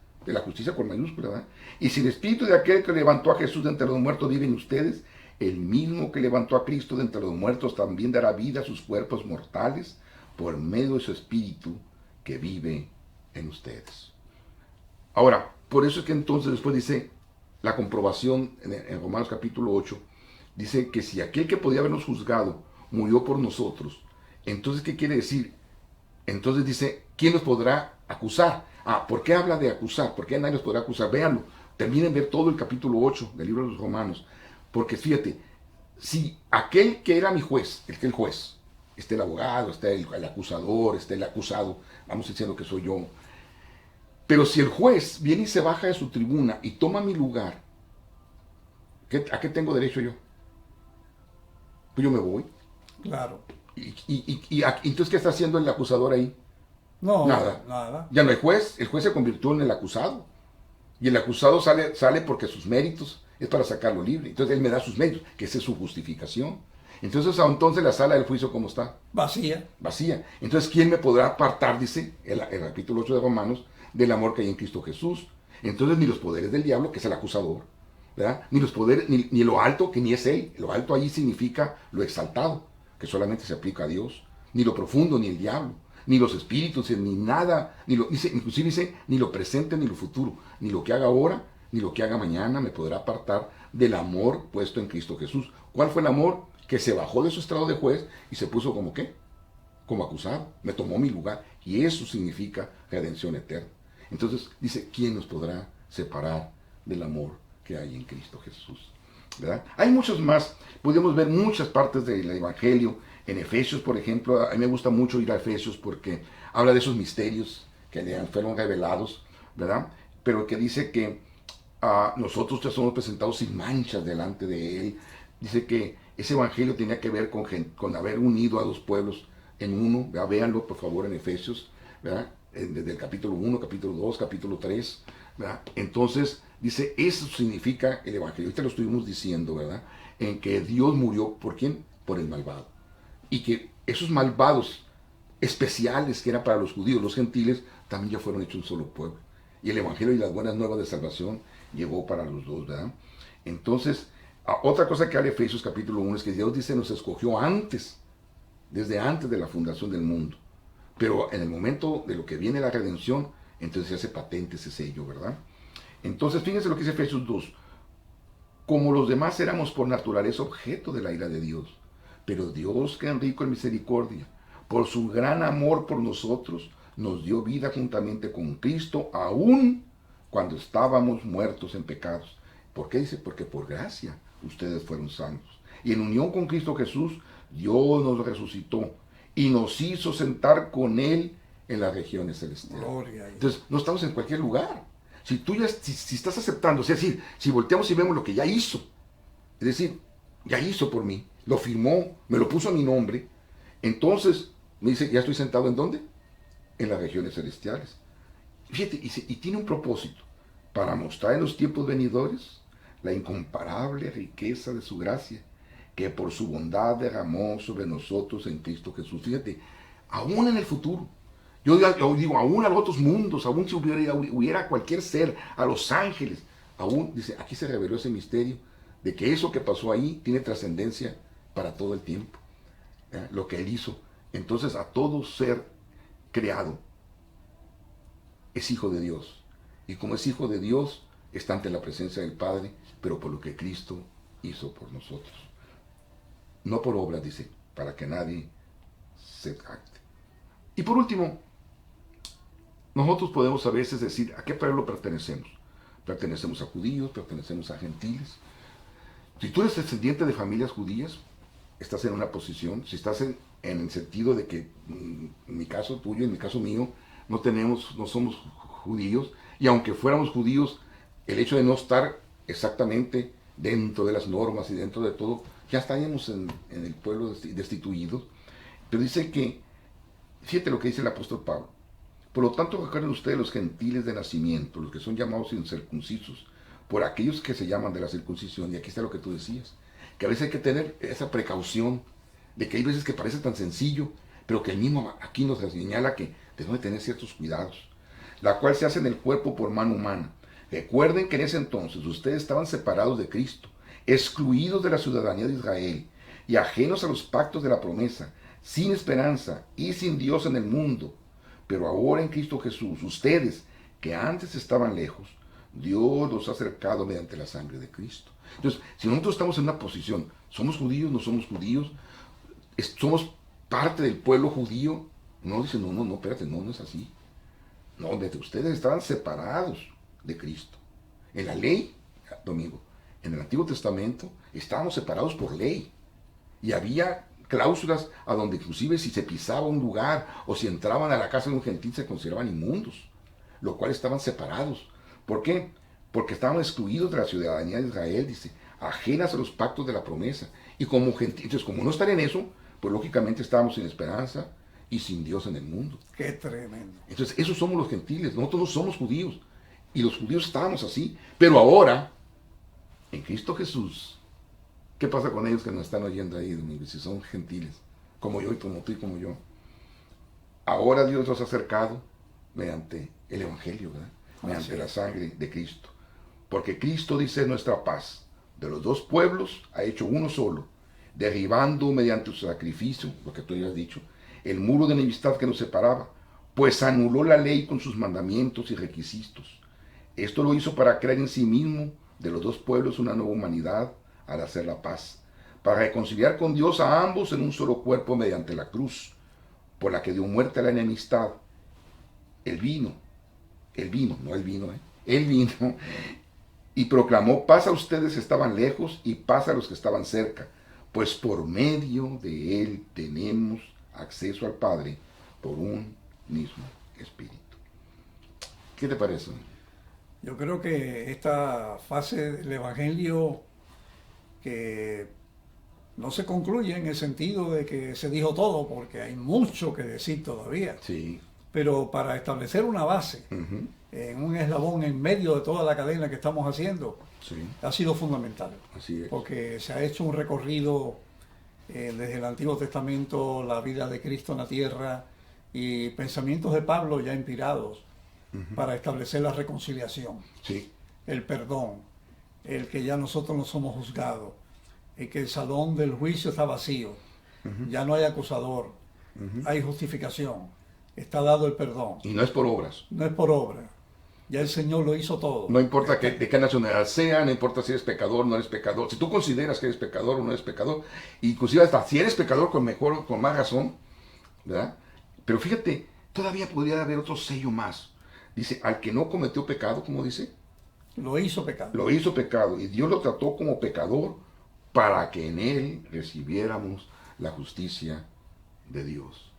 con mayúscula, ¿verdad? Y si el Espíritu de aquel que levantó a Jesús de entre los muertos vive en ustedes, el mismo que levantó a Cristo de entre los muertos también dará vida a sus cuerpos mortales por medio de su Espíritu que vive en ustedes. Ahora, por eso es que entonces después dice la comprobación en Romanos capítulo 8, dice que si aquel que podía habernos juzgado murió por nosotros, entonces ¿qué quiere decir? Entonces dice, ¿quién nos podrá acusar? ¿Por qué habla de acusar? ¿Por qué nadie nos podrá acusar? Véanlo, terminen de ver todo el capítulo 8 del libro de los Romanos, porque fíjate, si aquel que era mi juez, el juez, el abogado, el acusador, el acusado, vamos diciendo que soy yo, pero si el juez viene y se baja de su tribuna y toma mi lugar, ¿a qué tengo derecho yo? Pues yo me voy. Claro. ¿Y entonces qué está haciendo el acusador ahí? No, nada. Ya no hay juez, el juez se convirtió en el acusado. Y el acusado sale porque sus méritos es para sacarlo libre. Entonces él me da sus méritos, que esa es su justificación. Entonces la sala del juicio, ¿cómo está? Vacía. Entonces, ¿quién me podrá apartar, dice el capítulo 8 de Romanos, del amor que hay en Cristo Jesús? Entonces ni los poderes del diablo, que es el acusador, ¿verdad? Ni los poderes, ni lo alto, que ni es él. Lo alto allí significa lo exaltado, que solamente se aplica a Dios. Ni lo profundo, ni el diablo, ni los espíritus, ni nada, inclusive dice, ni lo presente, ni lo futuro, ni lo que haga ahora, ni lo que haga mañana me podrá apartar del amor puesto en Cristo Jesús. ¿Cuál fue el amor? Que se bajó de su estrado de juez y se puso como ¿qué? Como acusado. Me tomó mi lugar. Y eso significa redención eterna. Entonces dice, ¿quién nos podrá separar del amor que hay en Cristo Jesús? ¿Verdad? Hay muchos más. Podemos ver muchas partes del Evangelio. En Efesios, por ejemplo, a mí me gusta mucho ir a Efesios porque habla de esos misterios que le fueron revelados, ¿verdad? Pero que dice que nosotros ya somos presentados sin manchas delante de Él. Dice que ese evangelio tenía que ver con haber unido a dos pueblos en uno. ¿Verdad? Véanlo, por favor, en Efesios, ¿verdad? Desde el capítulo 1, capítulo 2, capítulo 3. ¿Verdad? Entonces, dice, eso significa el evangelio. Ahorita lo estuvimos diciendo, ¿verdad? En que Dios murió, ¿por quién? Por el malvado. Y que esos malvados especiales que eran para los judíos, los gentiles, también ya fueron hechos un solo pueblo. Y el evangelio y las buenas nuevas de salvación llegó para los dos, ¿verdad? Entonces, otra cosa que habla Efesios capítulo 1 es que Dios dice nos escogió desde antes de la fundación del mundo. Pero en el momento de lo que viene la redención, entonces se hace patente ese sello, ¿verdad? Entonces, fíjense lo que dice Efesios 2. Como los demás éramos por naturaleza objeto de la ira de Dios, pero Dios, que es rico en misericordia, por su gran amor por nosotros, nos dio vida juntamente con Cristo, aún cuando estábamos muertos en pecados. ¿Por qué dice? Porque por gracia ustedes fueron salvos. Y en unión con Cristo Jesús, Dios nos resucitó y nos hizo sentar con Él en las regiones celestiales. Entonces, no estamos en cualquier lugar. Si tú si estás aceptando, es decir, si volteamos y vemos lo que ya hizo, es decir, ya hizo por mí, lo firmó, me lo puso a mi nombre, entonces me dice, ¿ya estoy sentado en dónde? En las regiones celestiales. Fíjate, y tiene un propósito, para mostrar en los tiempos venidores la incomparable riqueza de su gracia, que por su bondad derramó sobre nosotros en Cristo Jesús. Fíjate, aún en el futuro, yo digo, aún a los otros mundos, aún si hubiera cualquier ser, a los ángeles, aún, dice, aquí se reveló ese misterio, de que eso que pasó ahí tiene trascendencia para todo el tiempo, lo que Él hizo. Entonces, a todo ser creado es hijo de Dios. Y como es hijo de Dios, está ante la presencia del Padre, pero por lo que Cristo hizo por nosotros. no por obras, dice, para que nadie se jacte. Y por último, nosotros podemos a veces decir, ¿a qué pueblo pertenecemos? Pertenecemos a judíos, pertenecemos a gentiles. Si tú eres descendiente de familias judías, estás en una posición, si estás en el sentido de que, en mi caso tuyo, en mi caso mío, no somos judíos, y aunque fuéramos judíos, el hecho de no estar exactamente dentro de las normas y dentro de todo, ya estaríamos en el pueblo destituidos. Pero dice que, fíjate lo que dice el apóstol Pablo, por lo tanto, recuerden ustedes los gentiles de nacimiento, los que son llamados incircuncisos, por aquellos que se llaman de la circuncisión, y aquí está lo que tú decías, que a veces hay que tener esa precaución de que hay veces que parece tan sencillo, pero que el mismo aquí nos señala que debemos tener ciertos cuidados, la cual se hace en el cuerpo por mano humana. Recuerden que en ese entonces ustedes estaban separados de Cristo, excluidos de la ciudadanía de Israel y ajenos a los pactos de la promesa, sin esperanza y sin Dios en el mundo. Pero ahora en Cristo Jesús, ustedes que antes estaban lejos, Dios los ha acercado mediante la sangre de Cristo. Entonces, si nosotros estamos en una posición, ¿somos judíos? ¿No somos judíos? ¿Somos parte del pueblo judío? No, dice, no, espérate, no es así. No, desde ustedes estaban separados de Cristo. En la ley, Domingo, en el Antiguo Testamento, estábamos separados por ley. Y había cláusulas a donde inclusive si se pisaba un lugar o si entraban a la casa de un gentil se consideraban inmundos, lo cual estaban separados. ¿Por qué? Porque estaban excluidos de la ciudadanía de Israel, dice, ajenas a los pactos de la promesa. Y como gentiles, entonces como no estar en eso, pues lógicamente estábamos sin esperanza y sin Dios en el mundo. Qué tremendo. Entonces esos somos los gentiles, nosotros no somos judíos. Y los judíos estábamos así, pero ahora, en Cristo Jesús, ¿qué pasa con ellos que nos están oyendo ahí, Domingo? Si son gentiles, como yo y como tú y como yo. Ahora Dios los ha acercado mediante el Evangelio, ¿verdad? Mediante la sangre de Cristo. Porque Cristo, dice, nuestra paz. De los dos pueblos ha hecho uno solo, derribando mediante su sacrificio, lo que tú ya has dicho, el muro de enemistad que nos separaba, pues anuló la ley con sus mandamientos y requisitos. Esto lo hizo para crear en sí mismo de los dos pueblos una nueva humanidad al hacer la paz, para reconciliar con Dios a ambos en un solo cuerpo mediante la cruz, por la que dio muerte a la enemistad. Él vino, y proclamó paz a ustedes que estaban lejos y paz a los que estaban cerca, pues por medio de él tenemos acceso al Padre por un mismo Espíritu. ¿Qué te parece? Yo creo que esta fase del Evangelio que no se concluye en el sentido de que se dijo todo, porque hay mucho que decir todavía. Sí. Pero para establecer una base, en un eslabón en medio de toda la cadena que estamos haciendo, Sí. ha sido fundamental. Así es. Porque se ha hecho un recorrido desde el Antiguo Testamento, la vida de Cristo en la tierra y pensamientos de Pablo ya inspirados para establecer la reconciliación, Sí. el perdón, el que ya nosotros no somos juzgados, el que el salón del juicio está vacío, ya no hay acusador, hay justificación, está dado el perdón. Y no es por obras. No es por obra, ya el Señor lo hizo todo. No importa de qué nacionalidad sea, no importa si eres pecador o no eres pecador. Si tú consideras que eres pecador o no eres pecador, inclusive hasta si eres pecador con más razón, ¿verdad? Pero fíjate, todavía podría haber otro sello más. Dice, al que no cometió pecado, ¿cómo dice? Lo hizo pecado. Lo hizo pecado y Dios lo trató como pecador para que en él recibiéramos la justicia de Dios.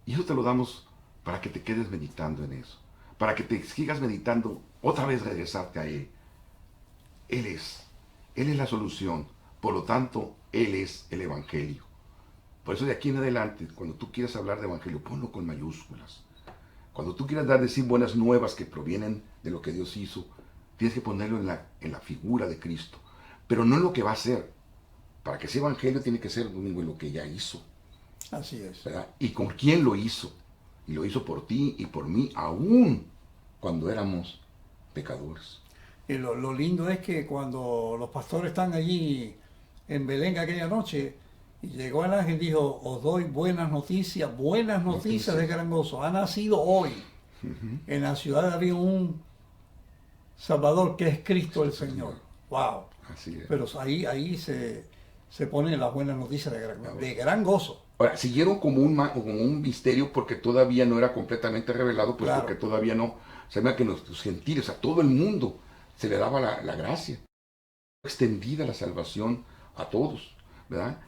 Y eso te lo damos para que te quedes meditando en eso, para que te sigas meditando, otra vez regresarte a Él. Él es la solución, por lo tanto, Él es el Evangelio. Por eso de aquí en adelante, cuando tú quieras hablar de Evangelio, ponlo con mayúsculas. Cuando tú quieras decir buenas nuevas que provienen de lo que Dios hizo, tienes que ponerlo en la figura de Cristo, pero no en lo que va a ser. Para que ese Evangelio tiene que ser, Domingo, en lo que ya hizo. Así es. ¿Verdad? ¿Y con quién lo hizo? Y lo hizo por ti y por mí, aún cuando éramos pecadores. Y lo lindo es que cuando los pastores están allí en Belén aquella noche, y llegó el ángel y dijo, os doy buenas noticias de gran gozo. Ha nacido hoy en la ciudad de David un Salvador que es Cristo el Señor. ¡Wow! Así es. Pero ahí se se ponen las buenas noticias de gran gozo. Ahora, siguieron como un misterio porque todavía no era completamente revelado, pues Claro. porque todavía no, sabía que los gentiles, a todo el mundo, se le daba la gracia. Extendida la salvación a todos, ¿verdad?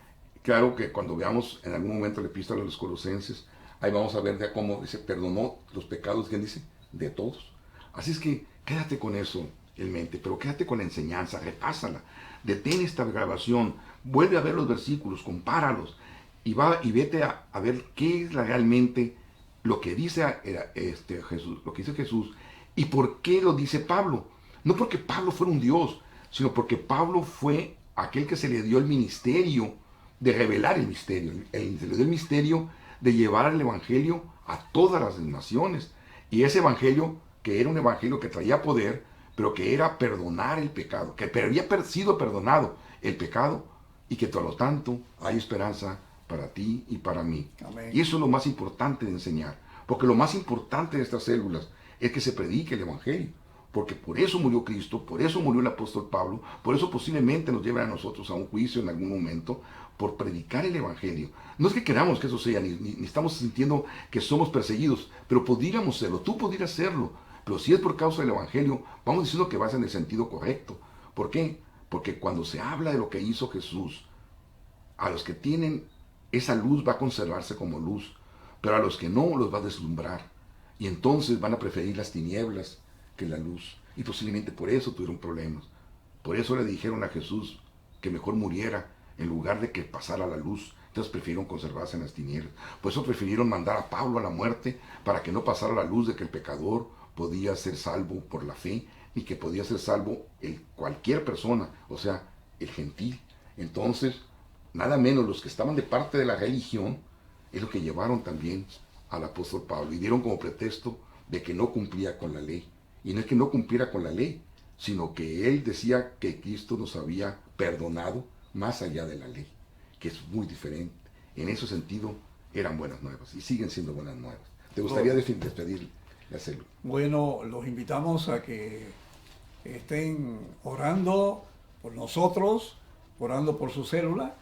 Claro que cuando veamos en algún momento la epístola de los Colosenses, ahí vamos a ver ya cómo se perdonó los pecados, ¿quién dice? De todos. Así es que quédate con eso en mente, pero quédate con la enseñanza, repásala, detén esta grabación, vuelve a ver los versículos, compáralos, y vete a ver qué es realmente lo que dice Jesús, lo que dice Jesús, y por qué lo dice Pablo. No porque Pablo fuera un Dios, sino porque Pablo fue aquel que se le dio el ministerio de revelar el misterio. Se le dio el misterio de llevar el evangelio a todas las naciones. Y ese evangelio, que era un evangelio que traía poder, pero que era perdonar el pecado, que había sido perdonado el pecado, y que por lo tanto hay esperanza para ti y para mí. Amén. Y eso es lo más importante de enseñar, porque lo más importante de estas células es que se predique el evangelio, porque por eso murió Cristo, por eso murió el apóstol Pablo, por eso posiblemente nos lleven a nosotros a un juicio en algún momento, por predicar el evangelio. No es que queramos que eso sea, ni estamos sintiendo que somos perseguidos, pero podríamos serlo, tú podrías serlo, pero si es por causa del evangelio, vamos diciendo que vas en el sentido correcto. ¿Por qué? Porque cuando se habla de lo que hizo Jesús, a los que tienen esa luz va a conservarse como luz, pero a los que no los va a deslumbrar, y entonces van a preferir las tinieblas que la luz, y posiblemente por eso tuvieron problemas. Por eso le dijeron a Jesús que mejor muriera en lugar de que pasara la luz. Entonces prefirieron conservarse en las tinieblas. Por eso prefirieron mandar a Pablo a la muerte, para que no pasara la luz de que el pecador podía ser salvo por la fe, y que podía ser salvo cualquier persona, o sea, el gentil. Entonces, nada menos los que estaban de parte de la religión es lo que llevaron también al apóstol Pablo, y dieron como pretexto de que no cumplía con la ley. Y no es que no cumpliera con la ley, sino que él decía que Cristo nos había perdonado más allá de la ley, que es muy diferente. En ese sentido, eran buenas nuevas y siguen siendo buenas nuevas. ¿Te gustaría despedir la célula? Bueno, los invitamos a que estén orando por nosotros, orando por su célula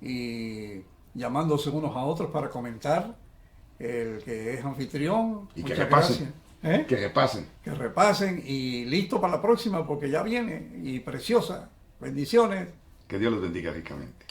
y llamándose unos a otros para comentar. El que es anfitrión, Y que muchas repasen. gracias. ¿Eh? Que repasen. Que repasen y listo para la próxima porque ya viene y preciosa. Bendiciones. Que Dios los bendiga ricamente.